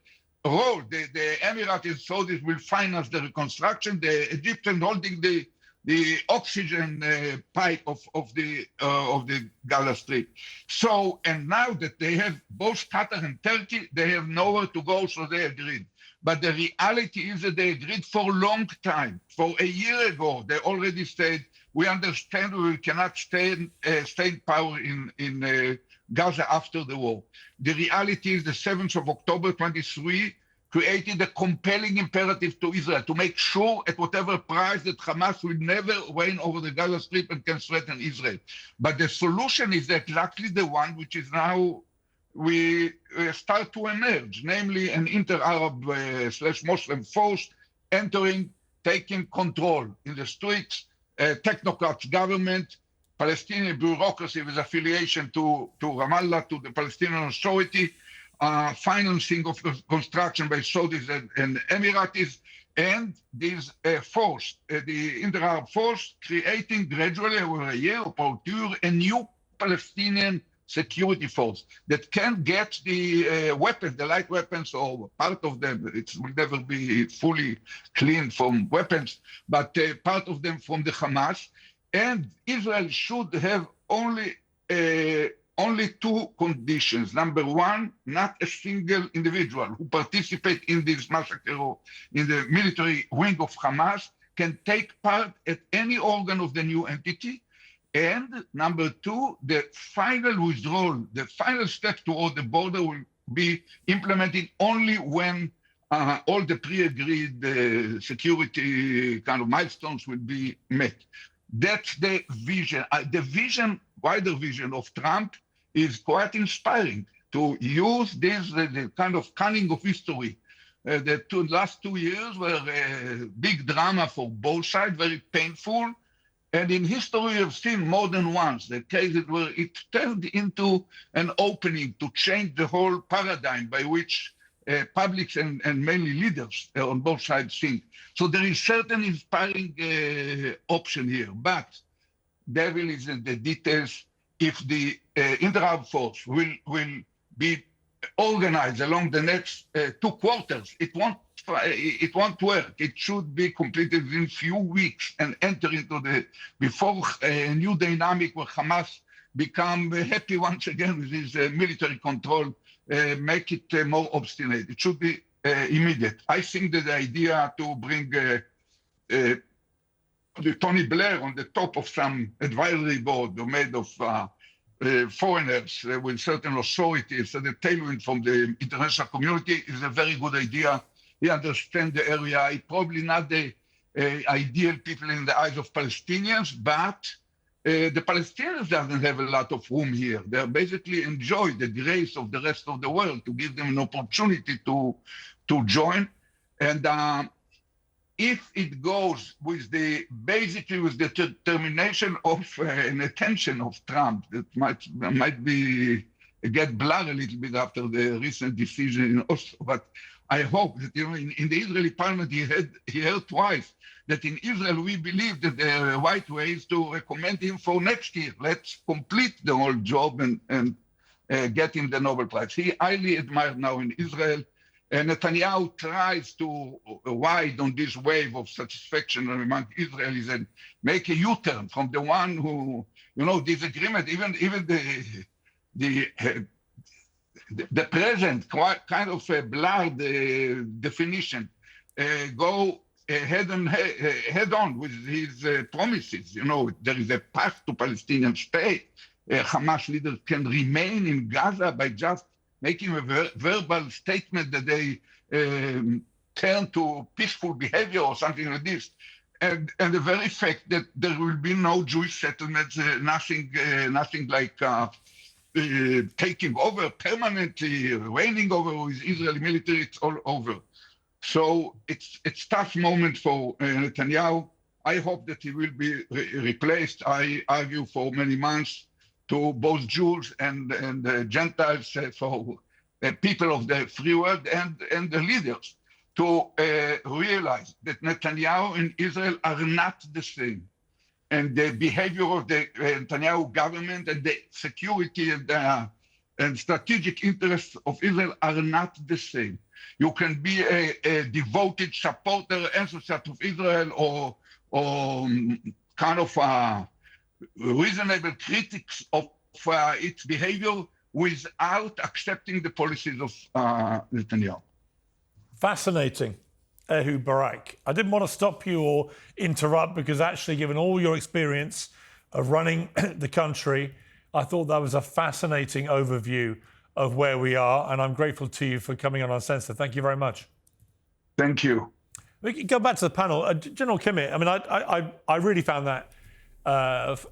role. The Emiratis, Saudis will finance the reconstruction, the Egyptians holding the oxygen pipe of the Gaza Strip. So, and now that they have both Qatar and Turkey, they have nowhere to go, so they agreed. But the reality is that they agreed for a long time. For a year ago, they already said, we understand we cannot stay in power in Gaza after the war. The reality is the 7th of October 23 created a compelling imperative to Israel to make sure at whatever price that Hamas will never reign over the Gaza Strip and can threaten Israel. But the solution is exactly the one which is now we start to emerge, namely an inter-Arab / Muslim force entering, taking control in the streets, technocrats government, Palestinian bureaucracy with affiliation to Ramallah, to the Palestinian Authority, financing of construction by Saudis and Emiratis, and this force, the inter-Arab force, creating gradually over a year or 2 a new Palestinian security force that can get the weapons, the light weapons, or part of them. It will never be fully clean from weapons, but part of them from the Hamas. And Israel should have only only two conditions. Number one, not a single individual who participate in this massacre or in the military wing of Hamas can take part at any organ of the new entity. And number two, the final withdrawal, the final step toward the border will be implemented only when all the pre-agreed security kind of milestones will be met. That's the vision. The wider vision of Trump is quite inspiring, to use this, the kind of cunning of history. The last 2 years were a big drama for both sides, very painful. And in history, we have seen more than once the cases where it turned into an opening to change the whole paradigm by which publics and mainly leaders on both sides think. So there is certain inspiring option here, but devil is in the details. If the inter-Arab force will be organized along the next 2 quarters, it won't work. It should be completed in few weeks and enter into before a new dynamic where Hamas become happy once again with his military control, make it more obstinate. It should be immediate. I think that the idea to bring Tony Blair on the top of some advisory board made of foreigners with certain authorities and the tailwind from the international community is a very good idea. He understands the area. He's probably not the ideal people in the eyes of Palestinians, but the Palestinians doesn't have a lot of room here. They basically enjoy the grace of the rest of the world to give them an opportunity to join. And if it goes with the determination of and attention of Trump, that might be get blurred a little bit after the recent decision in Oslo. But I hope that in the Israeli parliament he heard twice that in Israel we believe that the right way is to recommend him for next year. Let's complete the whole job and get him the Nobel Prize. He highly admired now in Israel. Netanyahu tries to ride on this wave of satisfaction among Israelis and make a U-turn from the one who, disagreement, even the present kind of a blurred definition, go head on with his promises. There is a path to Palestinian state. Hamas leaders can remain in Gaza by just making a verbal statement that they turn to peaceful behavior or something like this. And the very fact that there will be no Jewish settlements, nothing like taking over permanently, reigning over with Israeli military, it's all over. So it's tough moment for Netanyahu. I hope that he will be replaced. I argue for many months to both Jews and Gentiles, for people of the free world and the leaders, to realize that Netanyahu and Israel are not the same. And the behavior of the Netanyahu government and the security and strategic interests of Israel are not the same. You can be a devoted supporter, associate of Israel, or kind of a reasonable critics of its behavior without accepting the policies of Netanyahu. Fascinating, Ehud Barak. I didn't want to stop you or interrupt because actually, given all your experience of running the country, I thought that was a fascinating overview of where we are, and I'm grateful to you for coming on Uncensored. Thank you very much. Thank you. We can go back to the panel. General Kimmitt, I mean, I really found that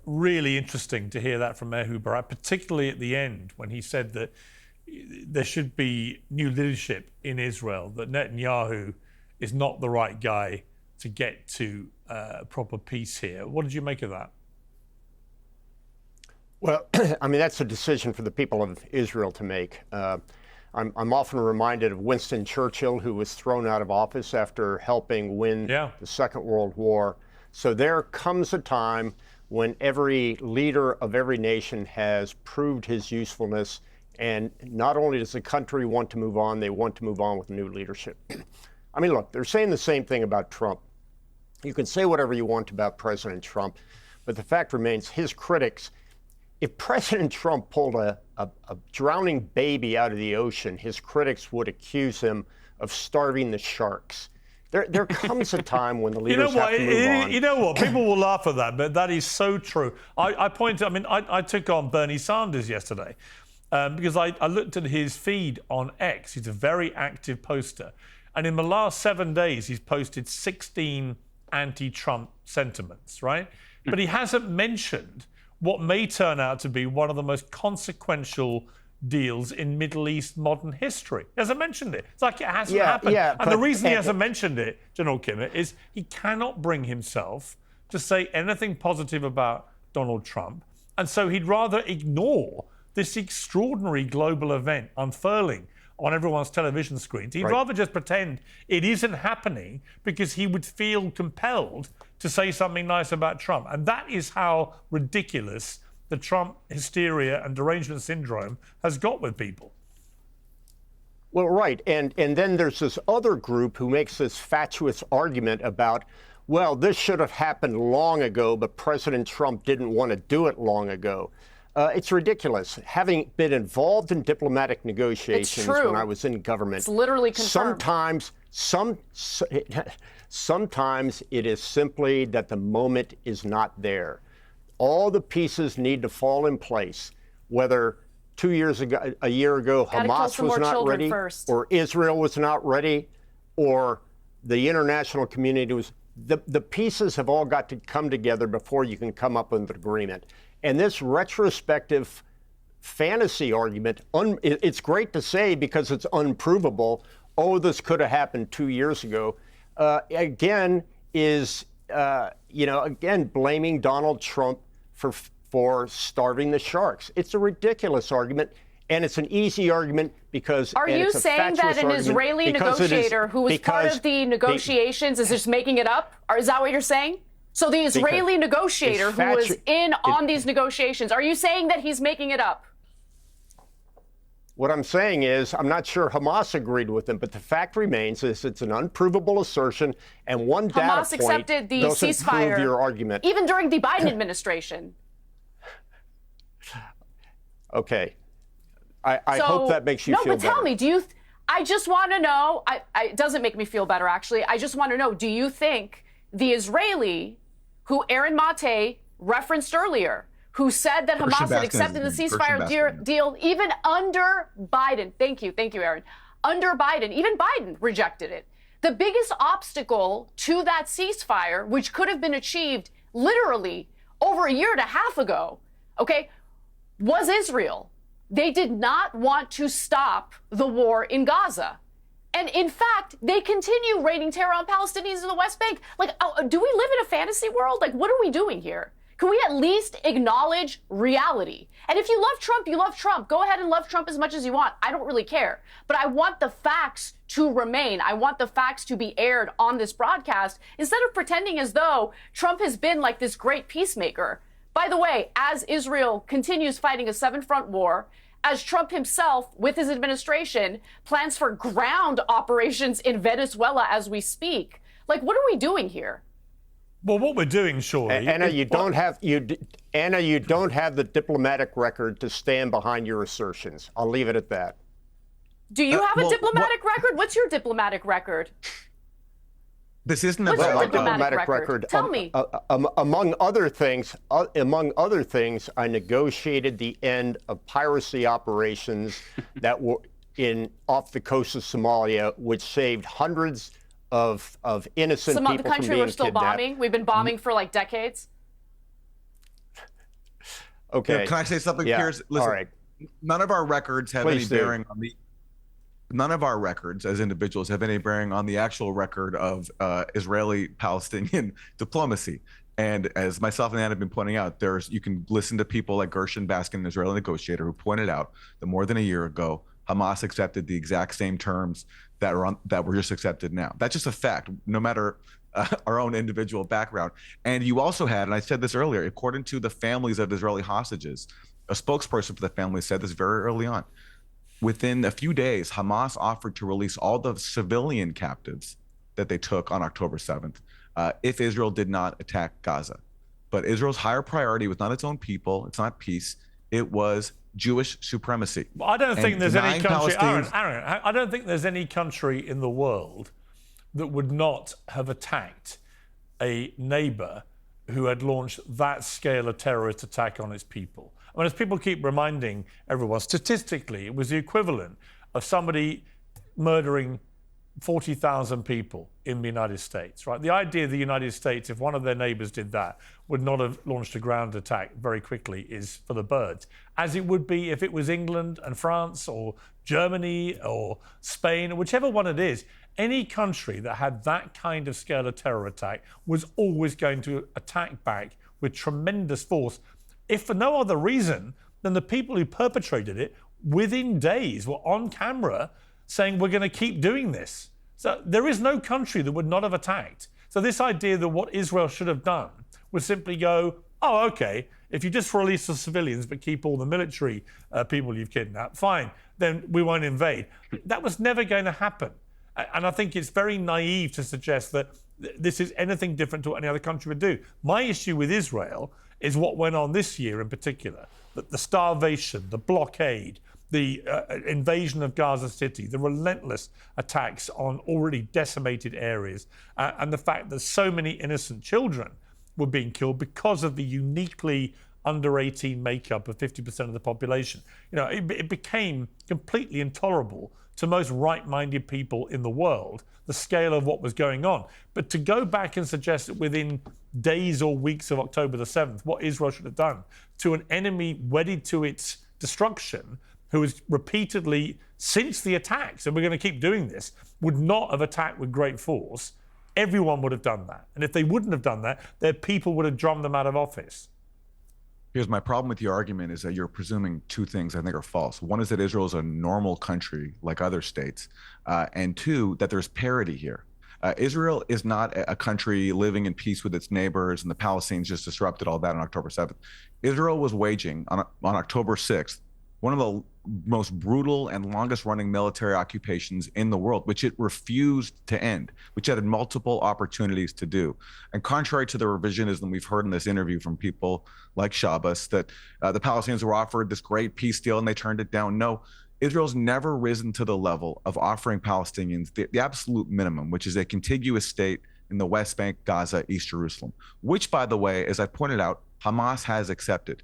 really interesting to hear that from Ehud Barak, particularly at the end when he said that there should be new leadership in Israel, that Netanyahu is not the right guy to get to proper peace here. What did you make of that? Well, I mean, that's a decision for the people of Israel to make. I'm often reminded of Winston Churchill, who was thrown out of office after helping win the Second World War. So there comes a time when every leader of every nation has proved his usefulness, and not only does the country want to move on, they want to move on with new leadership. I mean, look, they're saying the same thing about Trump. You can say whatever you want about President Trump, but the fact remains his critics, if President Trump pulled a drowning baby out of the ocean, his critics would accuse him of starving the sharks. There comes a time when the leaders have to move on. You know what? People will laugh at that, but that is so true. I took on Bernie Sanders yesterday because I looked at his feed on X. He's a very active poster. And in the last 7 days, he's posted 16 anti-Trump sentiments, right? But he hasn't mentioned what may turn out to be one of the most consequential deals in Middle East modern history. He hasn't mentioned it. It's like it hasn't happened. And the reason he hasn't mentioned it, General Kimmitt, is he cannot bring himself to say anything positive about Donald Trump. And so he'd rather ignore this extraordinary global event unfurling on everyone's television screens. He'd rather just pretend it isn't happening because he would feel compelled to say something nice about Trump. And that is how ridiculous the Trump hysteria and derangement syndrome has got with people. Well, right. And then there's this other group who makes this fatuous argument about, well, this should have happened long ago, but President Trump didn't want to do it long ago. It's ridiculous. Having been involved in diplomatic negotiations when I was in government, it's literally confirmed. Sometimes it is simply that the moment is not there. All the pieces need to fall in place. Whether 2 years ago, a year ago, Hamas was not ready, or Israel was not ready, or the international community was. The pieces have all got to come together before you can come up with an agreement. And this retrospective fantasy argument, it's great to say because it's unprovable. Oh, this could have happened 2 years ago. Again, blaming Donald Trump for starving the sharks. It's a ridiculous argument. And it's an easy argument because. Are you saying that an Israeli negotiator who was part of the negotiations is just making it up? Or is that what you're saying? So the Israeli negotiator who was in on these negotiations, are you saying that he's making it up? What I'm saying is, I'm not sure Hamas agreed with him, but the fact remains is it's an unprovable assertion, and one data Hamas point accepted the doesn't ceasefire, prove your argument. even during the Biden administration. Okay. I hope that makes you feel better. No, but tell me, I just want to know, it doesn't make me feel better, actually. I just want to know, do you think the Israeli who Aaron Maté referenced earlier, who said that Hamas had accepted the ceasefire deal even under Biden. Thank you, Aaron. Under Biden, even Biden rejected it. The biggest obstacle to that ceasefire, which could have been achieved literally over a year and a half ago, okay, was Israel. They did not want to stop the war in Gaza. And in fact, they continue raining terror on Palestinians in the West Bank. Like, do we live in a fantasy world? Like, what are we doing here? Can we at least acknowledge reality? And if you love Trump, you love Trump. Go ahead and love Trump as much as you want. I don't really care. But I want the facts to remain. I want the facts to be aired on this broadcast instead of pretending as though Trump has been like this great peacemaker. By the way, as Israel continues fighting a seven-front war, as Trump himself, with his administration, plans for ground operations in Venezuela as we speak. Like, what are we doing here? Well, what we're doing, surely, Anna, you don't have the diplomatic record to stand behind your assertions. I'll leave it at that. Do you have a diplomatic record? What's your diplomatic record? This isn't What's about your diplomatic record. Tell me. Among other things, I negotiated the end of piracy operations that were off the coast of Somalia, which saved hundreds of innocent people from being kidnapped. The country we're still bombing. We've been bombing for like decades. Okay. Can I say something, Piers? Listen, all right. None of our records have any bearing on the. None of our records as individuals have any bearing on the actual record of Israeli-Palestinian diplomacy. And as myself and Anna have been pointing out, you can listen to people like Gershon Baskin, an Israeli negotiator, who pointed out that more than a year ago, Hamas accepted the exact same terms that were just accepted now. That's just a fact, no matter our own individual background. And you also had, and I said this earlier, according to the families of Israeli hostages, a spokesperson for the family said this very early on. Within a few days, Hamas offered to release all the civilian captives that they took on October 7th if Israel did not attack Gaza. But Israel's higher priority was not its own people, it's not peace, It was Jewish supremacy. Well, I don't think there's any country, Aaron, Palestinians- I don't think there's any country in the world that would not have attacked a neighbor who had launched that scale of terrorist attack on its people. I mean, as people keep reminding everyone, statistically, it was the equivalent of somebody murdering 40,000 people in the United States, right? The idea the United States, if one of their neighbors did that, would not have launched a ground attack very quickly is for the birds, as it would be if it was England and France or Germany or Spain, or whichever one it is. Any country that had that kind of scale of terror attack was always going to attack back with tremendous force, if for no other reason than the people who perpetrated it within days were on camera saying, we're going to keep doing this. So there is no country that would not have attacked. So this idea that what Israel should have done was simply go, oh, okay, if you just release the civilians but keep all the military people you've kidnapped, fine, then we won't invade. That was never going to happen. And I think it's very naive to suggest that this is anything different to what any other country would do. My issue with Israel is what went on this year in particular, that the starvation, the blockade, the invasion of Gaza City, the relentless attacks on already decimated areas, and the fact that so many innocent children were being killed because of the uniquely under 18 makeup of 50% of the population. You know, it became completely intolerable to most right-minded people in the world, the scale of what was going on. But to go back and suggest that within days or weeks of October the 7th, what Israel should have done to an enemy wedded to its destruction, who has repeatedly, since the attacks, and we're going to keep doing this, would not have attacked with great force, everyone would have done that. And if they wouldn't have done that, their people would have drummed them out of office. Here's my problem with your argument is that you're presuming two things I think are false. One is that Israel is a normal country like other states, and two, that there's parity here. Israel is not a country living in peace with its neighbors, and the Palestinians just disrupted all that on October 7th. Israel was waging on October 6th one of the most brutal and longest running military occupations in the world, which it refused to end, which it had multiple opportunities to do. And contrary to the revisionism we've heard in this interview from people like Shabbos, that the Palestinians were offered this great peace deal and they turned it down. No, Israel's never risen to the level of offering Palestinians the absolute minimum, which is a contiguous state in the West Bank, Gaza, East Jerusalem, which, by the way, as I pointed out, Hamas has accepted.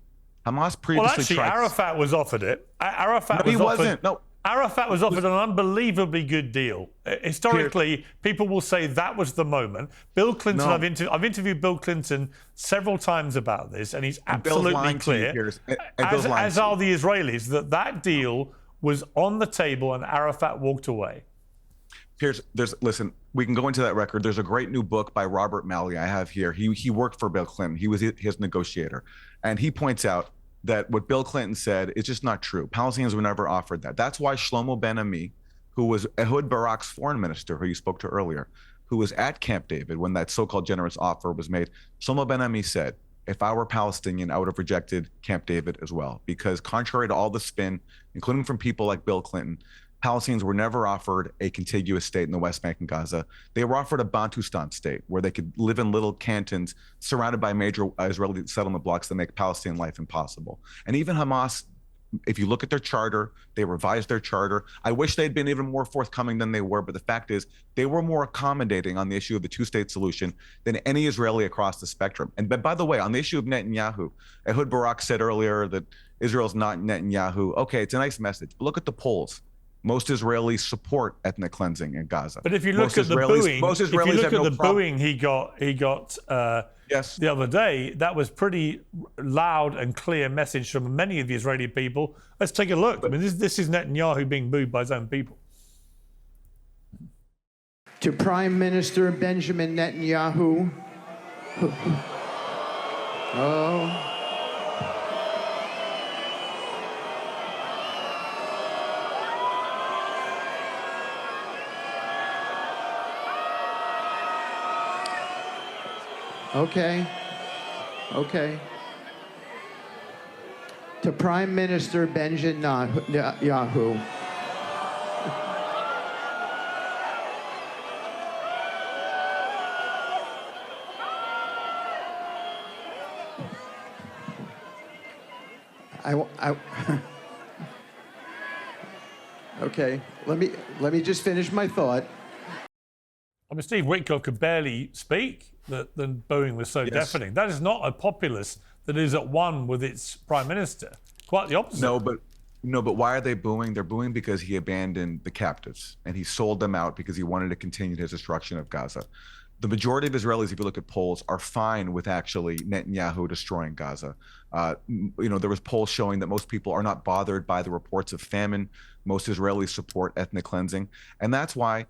Hamas previously tried. Arafat was offered it. Arafat was offered an unbelievably good deal. Historically, people will say that was the moment. Bill Clinton, I've interviewed Bill Clinton several times about this, and he's absolutely clear, as are the Israelis, that deal was on the table and Arafat walked away. Piers, listen, we can go into that record. There's a great new book by Robert Malley I have here. He worked for Bill Clinton. He was his negotiator. And he points out that what Bill Clinton said is just not true. Palestinians were never offered that. That's why Shlomo Ben-Ami, who was Ehud Barak's foreign minister, who you spoke to earlier, who was at Camp David when that so-called generous offer was made, Shlomo Ben-Ami said, if I were Palestinian, I would have rejected Camp David as well. Because contrary to all the spin, including from people like Bill Clinton, Palestinians were never offered a contiguous state in the West Bank and Gaza. They were offered a Bantustan state where they could live in little cantons surrounded by major Israeli settlement blocks that make Palestinian life impossible. And even Hamas, if you look at their charter, they revised their charter. I wish they'd been even more forthcoming than they were, but the fact is they were more accommodating on the issue of the two-state solution than any Israeli across the spectrum. And by the way, on the issue of Netanyahu, Ehud Barak said earlier that Israel's not Netanyahu. Okay, it's a nice message, but look at the polls. Most Israelis support ethnic cleansing in Gaza. But if you look at the booing, he got the other day, that was pretty loud and clear message from many of the Israeli people. Let's take a look. I mean, this is Netanyahu being booed by his own people. To Prime Minister Benjamin Netanyahu, Okay. To Prime Minister Benjamin Netanyahu. Okay, let me just finish my thought. I mean, Steve Witkoff could barely speak. The booing was so deafening. That is not a populace that is at one with its prime minister. Quite the opposite. No, but why are they booing? They're booing because he abandoned the captives and he sold them out because he wanted to continue his destruction of Gaza. The majority of Israelis, if you look at polls, are fine with actually Netanyahu destroying Gaza. There was polls showing that most people are not bothered by the reports of famine. Most Israelis support ethnic cleansing, and that's why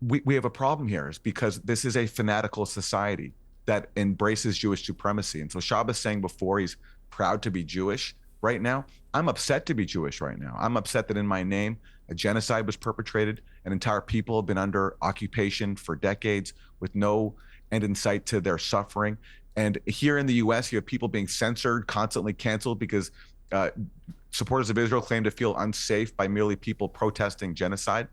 we have a problem here. Is because this is a fanatical society that embraces Jewish supremacy. And so Shabbos saying before he's proud to be Jewish. Right now, I'm upset to be Jewish right now. I'm upset that in my name, a genocide was perpetrated. An entire people have been under occupation for decades with no end in sight to their suffering. And here in the US, you have people being censored, constantly canceled because supporters of Israel claim to feel unsafe by merely people protesting genocide.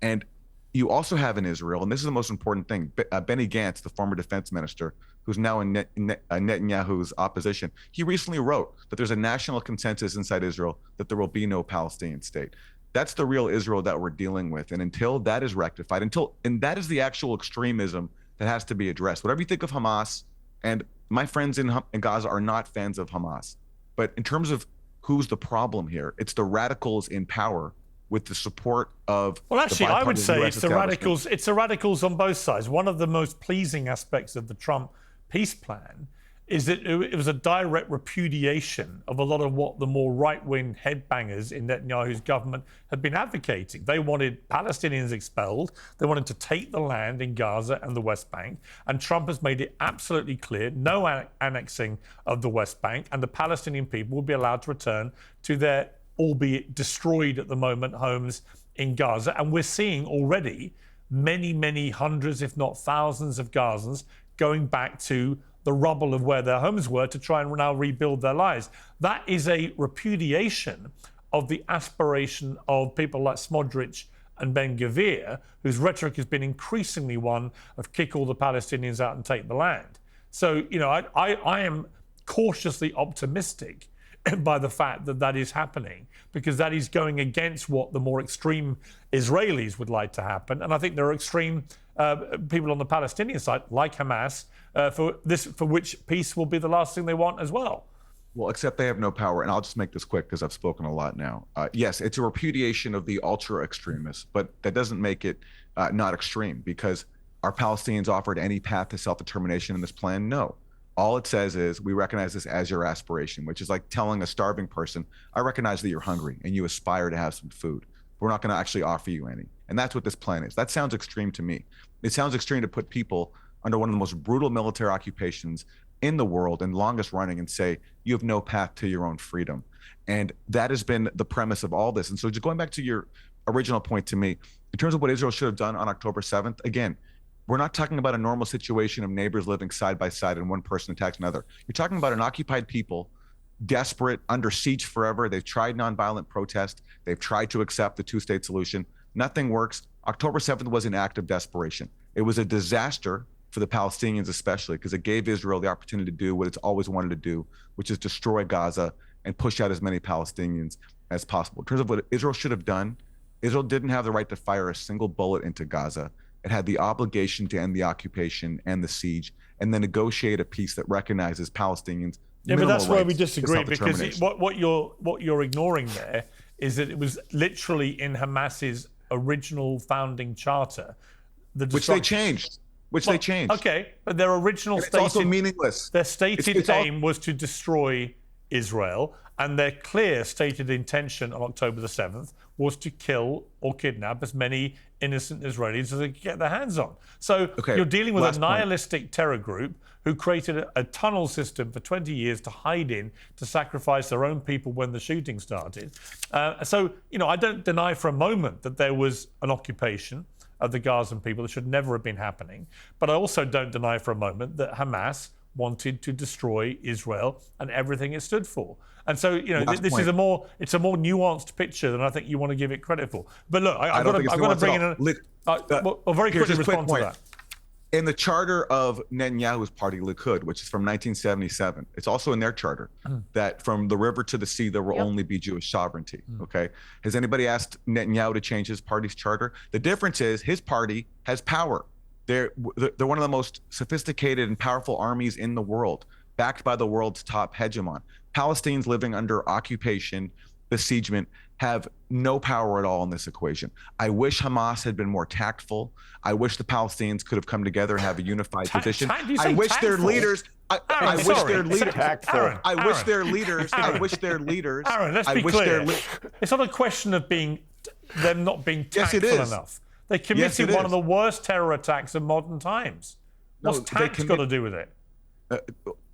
And you also have in Israel, and this is the most important thing, Benny Gantz, the former defense minister, who's now in Netanyahu's opposition, he recently wrote that there's a national consensus inside Israel that there will be no Palestinian state. That's the real Israel that we're dealing with. And until that is rectified, and that is the actual extremism that has to be addressed. Whatever you think of Hamas, and my friends in Gaza are not fans of Hamas, but in terms of who's the problem here, it's the radicals in power with the support of I would say it's the radicals. It's the radicals on both sides. One of the most pleasing aspects of the Trump peace plan is that it was a direct repudiation of a lot of what the more right-wing headbangers in Netanyahu's government had been advocating. They wanted Palestinians expelled. They wanted to take the land in Gaza and the West Bank. And Trump has made it absolutely clear, no annexing of the West Bank, and the Palestinian people will be allowed to return to their, albeit destroyed at the moment, homes in Gaza. And we're seeing already many, many hundreds, if not thousands of Gazans going back to the rubble of where their homes were to try and now rebuild their lives. That is a repudiation of the aspiration of people like Smotrich and Ben-Gvir, whose rhetoric has been increasingly one of kick all the Palestinians out and take the land. So, I am cautiously optimistic by the fact that that is happening, because that is going against what the more extreme Israelis would like to happen. And I think there are extreme people on the Palestinian side, like Hamas, for which peace will be the last thing they want as well. Well, except they have no power. And I'll just make this quick because I've spoken a lot now. Yes, it's a repudiation of the ultra extremists, but that doesn't make it not extreme, because are Palestinians offered any path to self-determination in this plan? No. All it says is we recognize this as your aspiration, which is like telling a starving person, I recognize that you're hungry and you aspire to have some food. We're not going to actually offer you any. And that's what this plan is. That sounds extreme to me. It sounds extreme to put people under one of the most brutal military occupations in the world and longest running and say, you have no path to your own freedom. And that has been the premise of all this. And so just going back to your original point to me, in terms of what Israel should have done on October 7th, again, we're not talking about a normal situation of neighbors living side by side and one person attacks another. You're talking about an occupied people, desperate, under siege forever. They've tried nonviolent protest. They've tried to accept the two-state solution. Nothing works. October 7th was an act of desperation. It was a disaster for the Palestinians especially, because it gave Israel the opportunity to do what it's always wanted to do, which is destroy Gaza and push out as many Palestinians as possible. In terms of what Israel should have done, Israel didn't have the right to fire a single bullet into Gaza. It had the obligation to end the occupation and the siege, and then negotiate a peace that recognizes Palestinians. Yeah, but that's where we disagree, because what you're ignoring there is that it was literally in Hamas's original founding charter, which they changed. They changed. Okay, but their original stated, it's also meaningless. Their stated aim was to destroy Israel, and their clear stated intention on October the 7th was to kill or kidnap as many innocent Israelis as they could get their hands on. So you're dealing with a nihilistic terror group who created a tunnel system for 20 years to hide in, to sacrifice their own people when the shooting started. So I don't deny for a moment that there was an occupation of the Gazan people that should never have been happening. But I also don't deny for a moment that Hamas wanted to destroy Israel and everything it stood for. And so, this is a more nuanced picture than I think you want to give it credit for. But look, I've got to bring in a very quickly respond to that. In the charter of Netanyahu's party, Likud, which is from 1977, it's also in their charter that from the river to the sea, there will only be Jewish sovereignty. Okay. Has anybody asked Netanyahu to change his party's charter? The difference is his party has power. They're one of the most sophisticated and powerful armies in the world, backed by the world's top hegemon. Palestinians living under occupation, besiegement, have no power at all in this equation. I wish Hamas had been more tactful. I wish the Palestinians could have come together and have a unified position. I wish their leaders. I wish their leaders. I wish their leaders. I wish their leaders. Aaron, let's be clear. It's not a question of them not being tactful enough. They committed one of the worst terror attacks of modern times. What's tact got to do with it?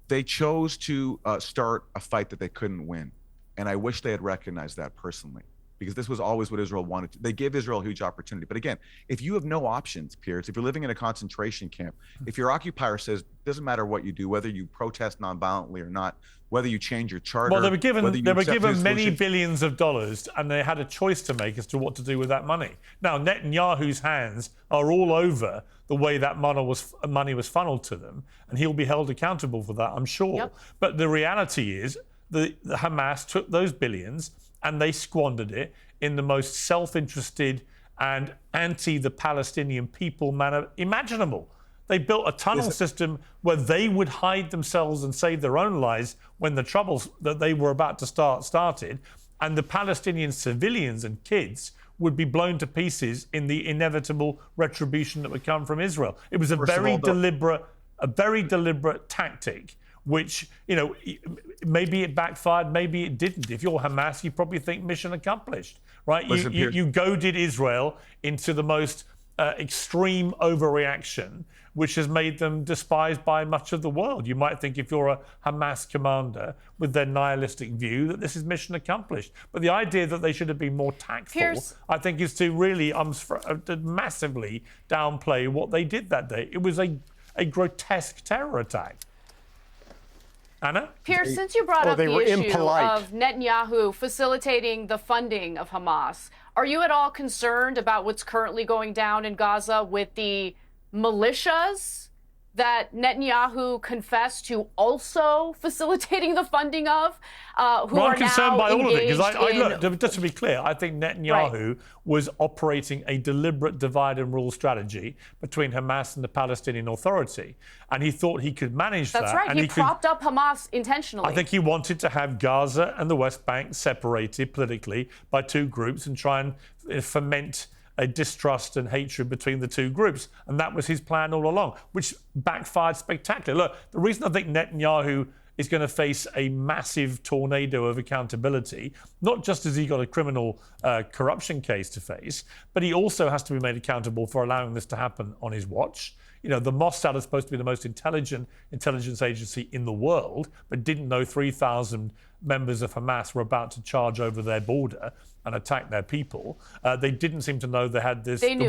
They chose to start a fight that they couldn't win. And I wish they had recognized that personally, because this was always what Israel wanted. They gave Israel a huge opportunity. But again, if you have no options, Piers, if you're living in a concentration camp, if your occupier says, it doesn't matter what you do, whether you protest nonviolently or not, whether you change your charter. Well, they were given many billions of dollars, and they had a choice to make as to what to do with that money. Now, Netanyahu's hands are all over the way that money was funneled to them, and he'll be held accountable for that, I'm sure. Yep. But the reality is, the Hamas took those billions and they squandered it in the most self-interested and the Palestinian people manner imaginable. They built a tunnel system where they would hide themselves and save their own lives when the troubles that they were about to started, and the Palestinian civilians and kids would be blown to pieces in the inevitable retribution that would come from Israel. It was a very deliberate tactic, which, maybe it backfired, maybe it didn't. If you're Hamas, you probably think mission accomplished, right? You goaded Israel into the most extreme overreaction, which has made them despised by much of the world. You might think, if you're a Hamas commander with their nihilistic view, that this is mission accomplished. But the idea that they should have been more tactful, I think, is to really to massively downplay what they did that day. It was a grotesque terror attack. Anna? Piers, since you brought up the issue of Netanyahu facilitating the funding of Hamas, are you at all concerned about what's currently going down in Gaza with the militias that Netanyahu confessed to also facilitating the funding of, who are concerned now by all of it, because look, just to be clear, I think Netanyahu was operating a deliberate divide and rule strategy between Hamas and the Palestinian Authority, and he thought he could manage that. That's right. And he propped up Hamas intentionally. I think he wanted to have Gaza and the West Bank separated politically by two groups and try and foment a distrust and hatred between the two groups. And that was his plan all along, which backfired spectacularly. Look, the reason I think Netanyahu is going to face a massive tornado of accountability, not just has he got a criminal corruption case to face, but he also has to be made accountable for allowing this to happen on his watch. The Mossad is supposed to be the most intelligent intelligence agency in the world, but didn't know 3,000 members of Hamas were about to charge over their border and attack their people. They didn't seem to know they had this, the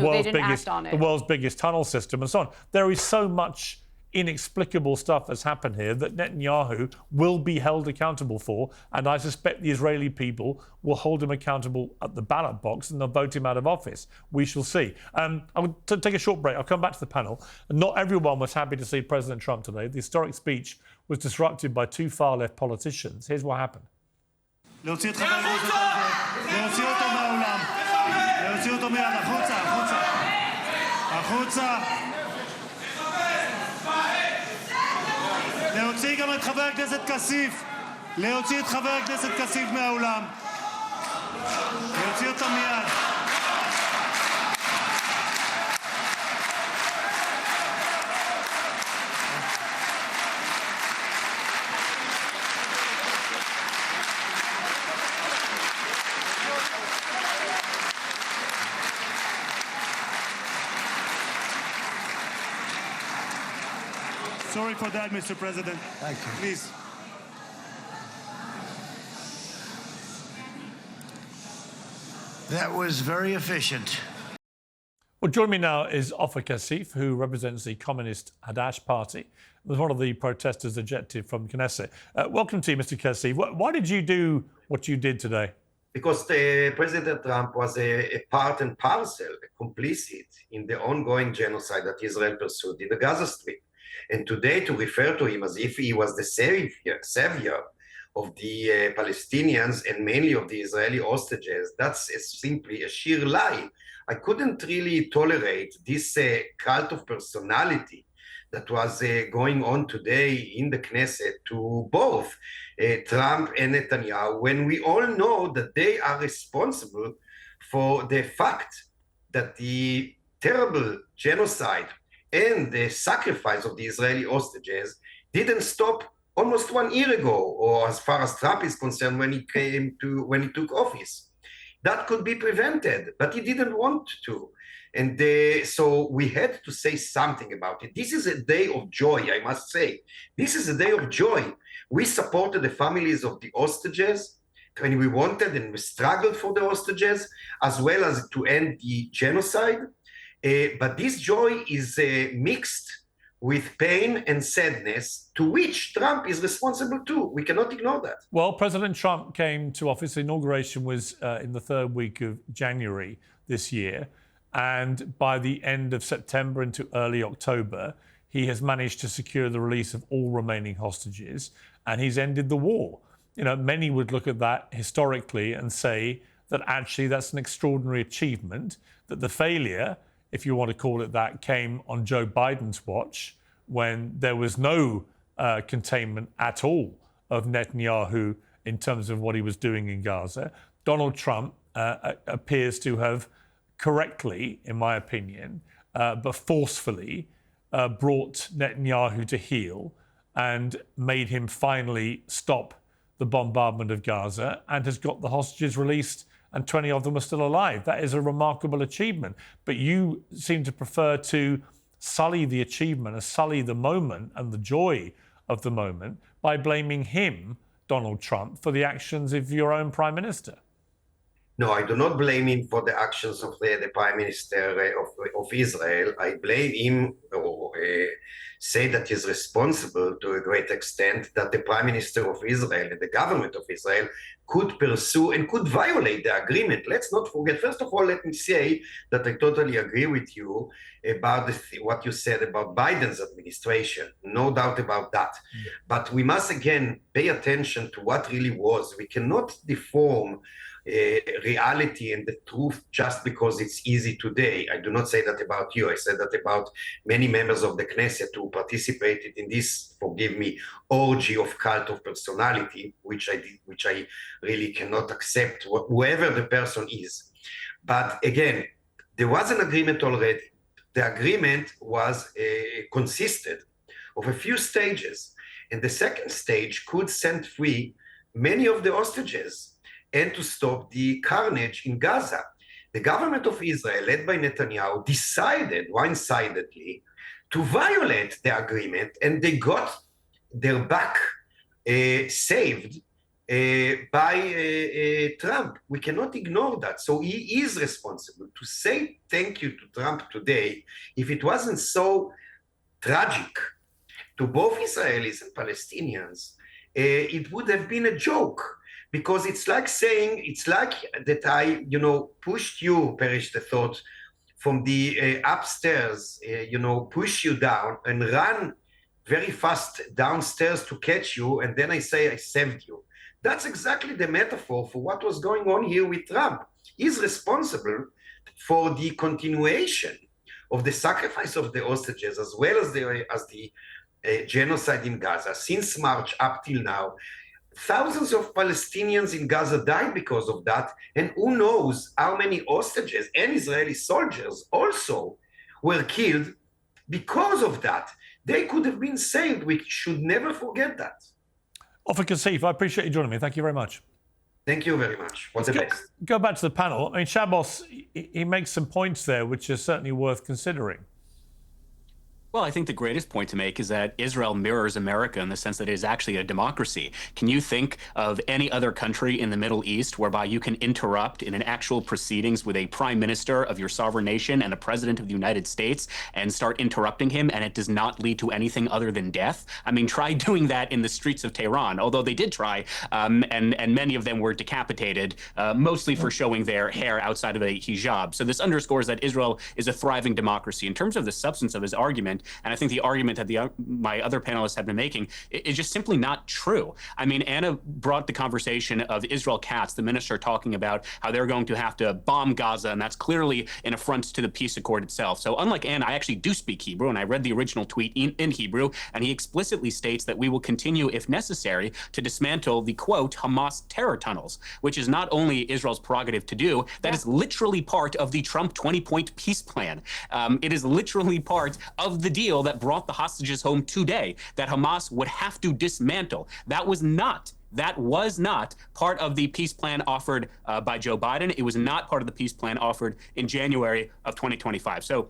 world's biggest tunnel system and so on. There is so much inexplicable stuff that's happened here that Netanyahu will be held accountable for, and I suspect the Israeli people will hold him accountable at the ballot box and they'll vote him out of office. We shall see. I will take a short break. I'll come back to the panel. Not everyone was happy to see President Trump today. The historic speech was disrupted by two far-left politicians. Here's what happened. להוציא את חבר הכנסת הזה, להוציא אותו מהאולם, להוציא אותו מיד, החוצה, החוצה, החוצה. להוציא גם את חבר הכנסת כסיף, להוציא את חבר הכנסת כסיף מהאולם, להוציא אותו מיד. Sorry for that, Mr. President. Thank you. Please. That was very efficient. Well, joining me now is Ofer Cassif, who represents the Communist Hadash Party, was one of the protesters ejected from Knesset. Welcome to you, Mr. Cassif. Why did you do what you did today? because President Trump was a part and parcel, a complicit in the ongoing genocide that Israel pursued in the Gaza Strip. And today to refer to him as if he was the savior of the Palestinians and mainly of the Israeli hostages, that's simply a sheer lie. I couldn't really tolerate this cult of personality that was going on today in the Knesset to both Trump and Netanyahu, when we all know that they are responsible for the fact that the terrible genocide and the sacrifice of the Israeli hostages didn't stop almost 1 year ago, or as far as Trump is concerned, when he took office. That could be prevented, but he didn't want to. And so we had to say something about it. This is a day of joy, I must say. This is a day of joy. We supported the families of the hostages when we wanted and we struggled for the hostages, as well as to end the genocide. But this joy is mixed with pain and sadness, to which Trump is responsible too. We cannot ignore that. Well, President Trump came to office. The inauguration was in the third week of January this year. And by the end of September into early October, he has managed to secure the release of all remaining hostages, and he's ended the war. You know, many would look at that historically and say that actually that's an extraordinary achievement, that the failure, if you want to call it that, came on Joe Biden's watch when there was no containment at all of Netanyahu in terms of what he was doing in Gaza. Donald Trump appears to have correctly, in my opinion, but forcefully brought Netanyahu to heel and made him finally stop the bombardment of Gaza, and has got the hostages released, and 20 of them are still alive. That is a remarkable achievement. But you seem to prefer to sully the achievement, sully the moment and the joy of the moment by blaming him, Donald Trump, for the actions of your own Prime Minister. No, I do not blame him for the actions of the Prime Minister of Israel. I blame him, or say that he's responsible to a great extent, that the Prime Minister of Israel and the government of Israel could pursue and could violate the agreement. Let's not forget, first of all, let me say that I totally agree with you about what you said about Biden's administration. No doubt about that. But we must again pay attention to what really was. We cannot deform reality and the truth just because it's easy today. I do not say that about you. I said that about many members of the Knesset who participated in this, forgive me, orgy of cult of personality, which I really cannot accept, whoever the person is. But again, there was an agreement already. The agreement was consisted of a few stages, and the second stage could set free many of the hostages and to stop the carnage in Gaza. The government of Israel, led by Netanyahu, decided one-sidedly to violate the agreement, and they got their back saved by Trump. We cannot ignore that. So he is responsible. To say thank you to Trump today, if it wasn't so tragic to both Israelis and Palestinians, it would have been a joke. Because it's like saying, it's like that I, pushed you, perish the thought, from the upstairs, push you down and run very fast downstairs to catch you, and then I say I saved you. That's exactly the metaphor for what was going on here with Trump. He's responsible for the continuation of the sacrifice of the hostages, as well as the genocide in Gaza. Since March up till now, thousands of Palestinians in Gaza died because of that, and who knows how many hostages and Israeli soldiers also were killed because of that. They could have been saved. We should never forget that. Ofer Cassif, I appreciate you joining me. Thank you very much. Thank you very much. All the best. Go back to the panel. I mean, Shabbos, he makes some points there which are certainly worth considering. Well, I think the greatest point to make is that Israel mirrors America in the sense that it is actually a democracy. Can you think of any other country in the Middle East whereby you can interrupt in an actual proceedings with a prime minister of your sovereign nation and a president of the United States and start interrupting him and it does not lead to anything other than death? I mean, try doing that in the streets of Tehran, although they did try, and many of them were decapitated, mostly for showing their hair outside of a hijab. So this underscores that Israel is a thriving democracy. In terms of the substance of his argument, and I think the argument that my other panelists have been making is just simply not true. I mean, Anna brought the conversation of Israel Katz, the minister, talking about how they're going to have to bomb Gaza, and that's clearly an affront to the peace accord itself. So unlike Anna, I actually do speak Hebrew, and I read the original tweet in Hebrew, and he explicitly states that we will continue, if necessary, to dismantle the, quote, Hamas terror tunnels, which is not only Israel's prerogative to do, that is literally part of the Trump 20-point peace plan. It is literally part of the deal that brought the hostages home today, that Hamas would have to dismantle. That was not part of the peace plan offered by Joe Biden. It was not part of the peace plan offered in January of 2025. So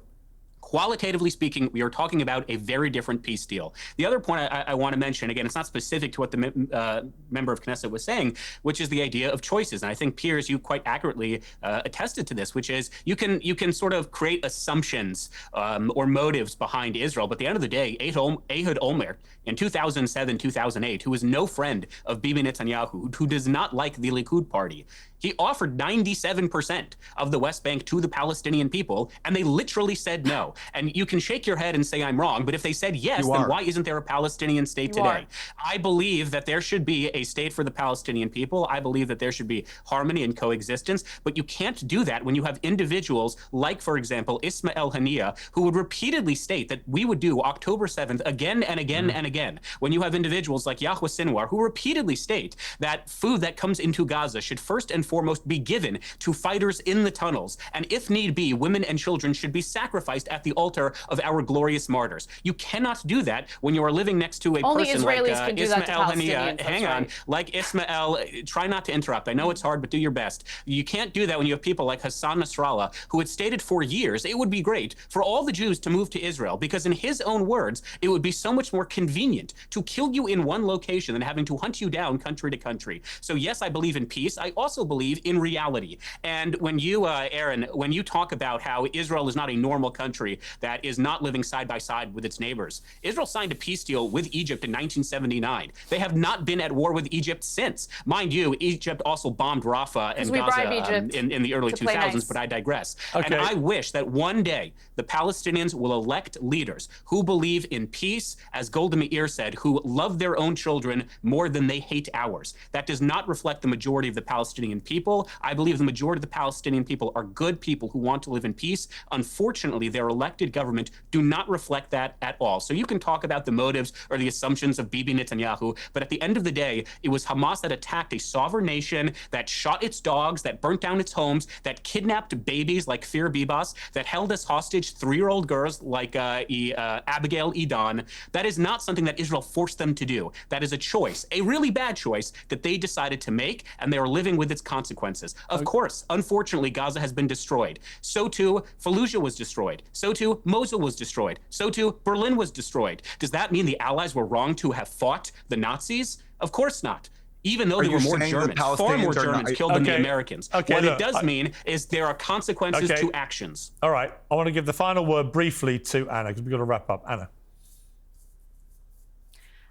qualitatively speaking, we are talking about a very different peace deal. The other point I want to mention, again, it's not specific to what the member of Knesset was saying, which is the idea of choices. And I think, Piers, you quite accurately attested to this, which is you can sort of create assumptions or motives behind Israel. But at the end of the day, Ehud Olmert in 2007, 2008, who was no friend of Bibi Netanyahu, who does not like the Likud party, he offered 97% of the West Bank to the Palestinian people, and they literally said no. And you can shake your head and say I'm wrong, but if they said yes, then why isn't there a Palestinian state today? I believe that there should be a state for the Palestinian people. I believe that there should be harmony and coexistence, but you can't do that when you have individuals like, for example, Ismail Haniyeh, who would repeatedly state that we would do October 7th again and again and again. When you have individuals like Yahweh Sinwar, who repeatedly state that food that comes into Gaza should first and foremost be given to fighters in the tunnels. And if need be, women and children should be sacrificed at the altar of our glorious martyrs. You cannot do that when you are living next to a Only person Israelis like can do Ismail that to Haniyeh. Palestinians, Hang on. right. Like Ismail, try not to interrupt. I know it's hard, but do your best. You can't do that when you have people like Hassan Nasrallah, who had stated for years it would be great for all the Jews to move to Israel, because in his own words, it would be so much more convenient to kill you in one location than having to hunt you down country to country. So yes, I believe in peace. I also believe in reality. And when you, Aaron, when you talk about how Israel is not a normal country that is not living side by side with its neighbors, Israel signed a peace deal with Egypt in 1979. They have not been at war with Egypt since. Mind you, Egypt also bombed Rafah and Gaza in the early 2000s, but I digress. Okay. And I wish that one day the Palestinians will elect leaders who believe in peace, as Golda Meir said, who love their own children more than they hate ours. That does not reflect the majority of the Palestinian people. I believe the majority of the Palestinian people are good people who want to live in peace. Unfortunately, their elected government do not reflect that at all. So you can talk about the motives or the assumptions of Bibi Netanyahu, but at the end of the day, it was Hamas that attacked a sovereign nation, that shot its dogs, that burnt down its homes, that kidnapped babies like Fir Bibas, that held as hostage 3-year-old girls like Abigail Edan. That is not something that Israel forced them to do. That is a choice, a really bad choice that they decided to make, and they are living with its consequences. Of course, unfortunately, Gaza has been destroyed. So too, Fallujah was destroyed. So too, Mosul was destroyed. So too, Berlin was destroyed. Does that mean the Allies were wrong to have fought the Nazis? Of course not. Even though there were more Germans, far more Germans killed than the Americans. What it does mean is there are consequences to actions. All right. I want to give the final word briefly to Anna, because we've got to wrap up. Anna.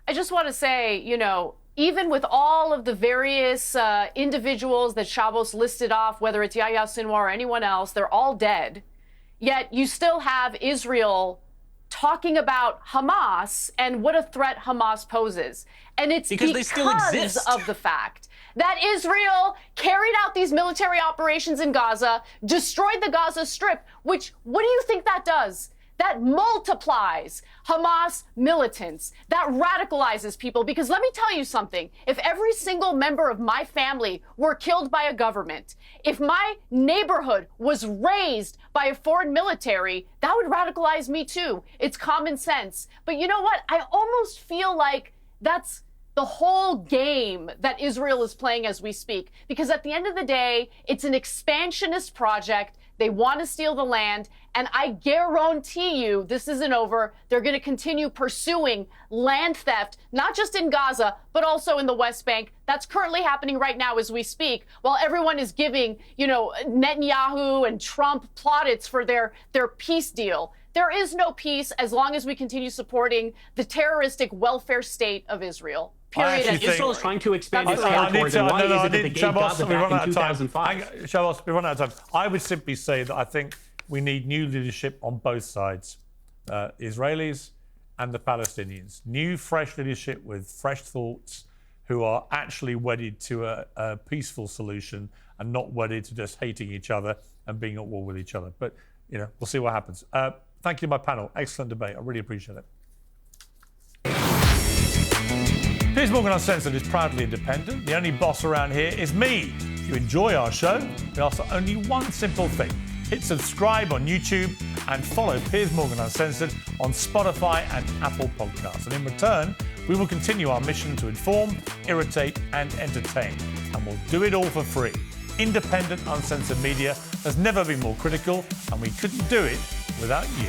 I just want to say, you know, even with all of the various individuals that Shabbos listed off, whether it's Yahya Sinwar or anyone else, they're all dead. Yet you still have Israel talking about Hamas and what a threat Hamas poses. And it's because they still exist. Of the fact that Israel carried out these military operations in Gaza, destroyed the Gaza Strip, which, what do you think that does? That multiplies Hamas militants, that radicalizes people. Because let me tell you something, if every single member of my family were killed by a government, if my neighborhood was razed by a foreign military, that would radicalize me too. It's common sense. But you know what? I almost feel like that's the whole game that Israel is playing as we speak. Because at the end of the day, it's an expansionist project. They want to steal the land. And I guarantee you this isn't over. They're going to continue pursuing land theft, not just in Gaza, but also in the West Bank. That's currently happening right now as we speak, while everyone is giving, Netanyahu and Trump plaudits for their peace deal. There is no peace as long as we continue supporting the terroristic welfare state of Israel. Period. Israel is trying to expand its territories, and why is it that they gave Gaza back in 2005? Shabbos, we run out of time. I would simply say that I think we need new leadership on both sides, Israelis and the Palestinians. New, fresh leadership with fresh thoughts who are actually wedded to a peaceful solution and not wedded to just hating each other and being at war with each other. But, we'll see what happens. Thank you to my panel. Excellent debate. I really appreciate it. Piers Morgan Uncensored is proudly independent. The only boss around here is me. If you enjoy our show, we ask for only one simple thing. Hit subscribe on YouTube and follow Piers Morgan Uncensored on Spotify and Apple Podcasts. And in return, we will continue our mission to inform, irritate and entertain. And we'll do it all for free. Independent, uncensored media has never been more critical, and we couldn't do it without you.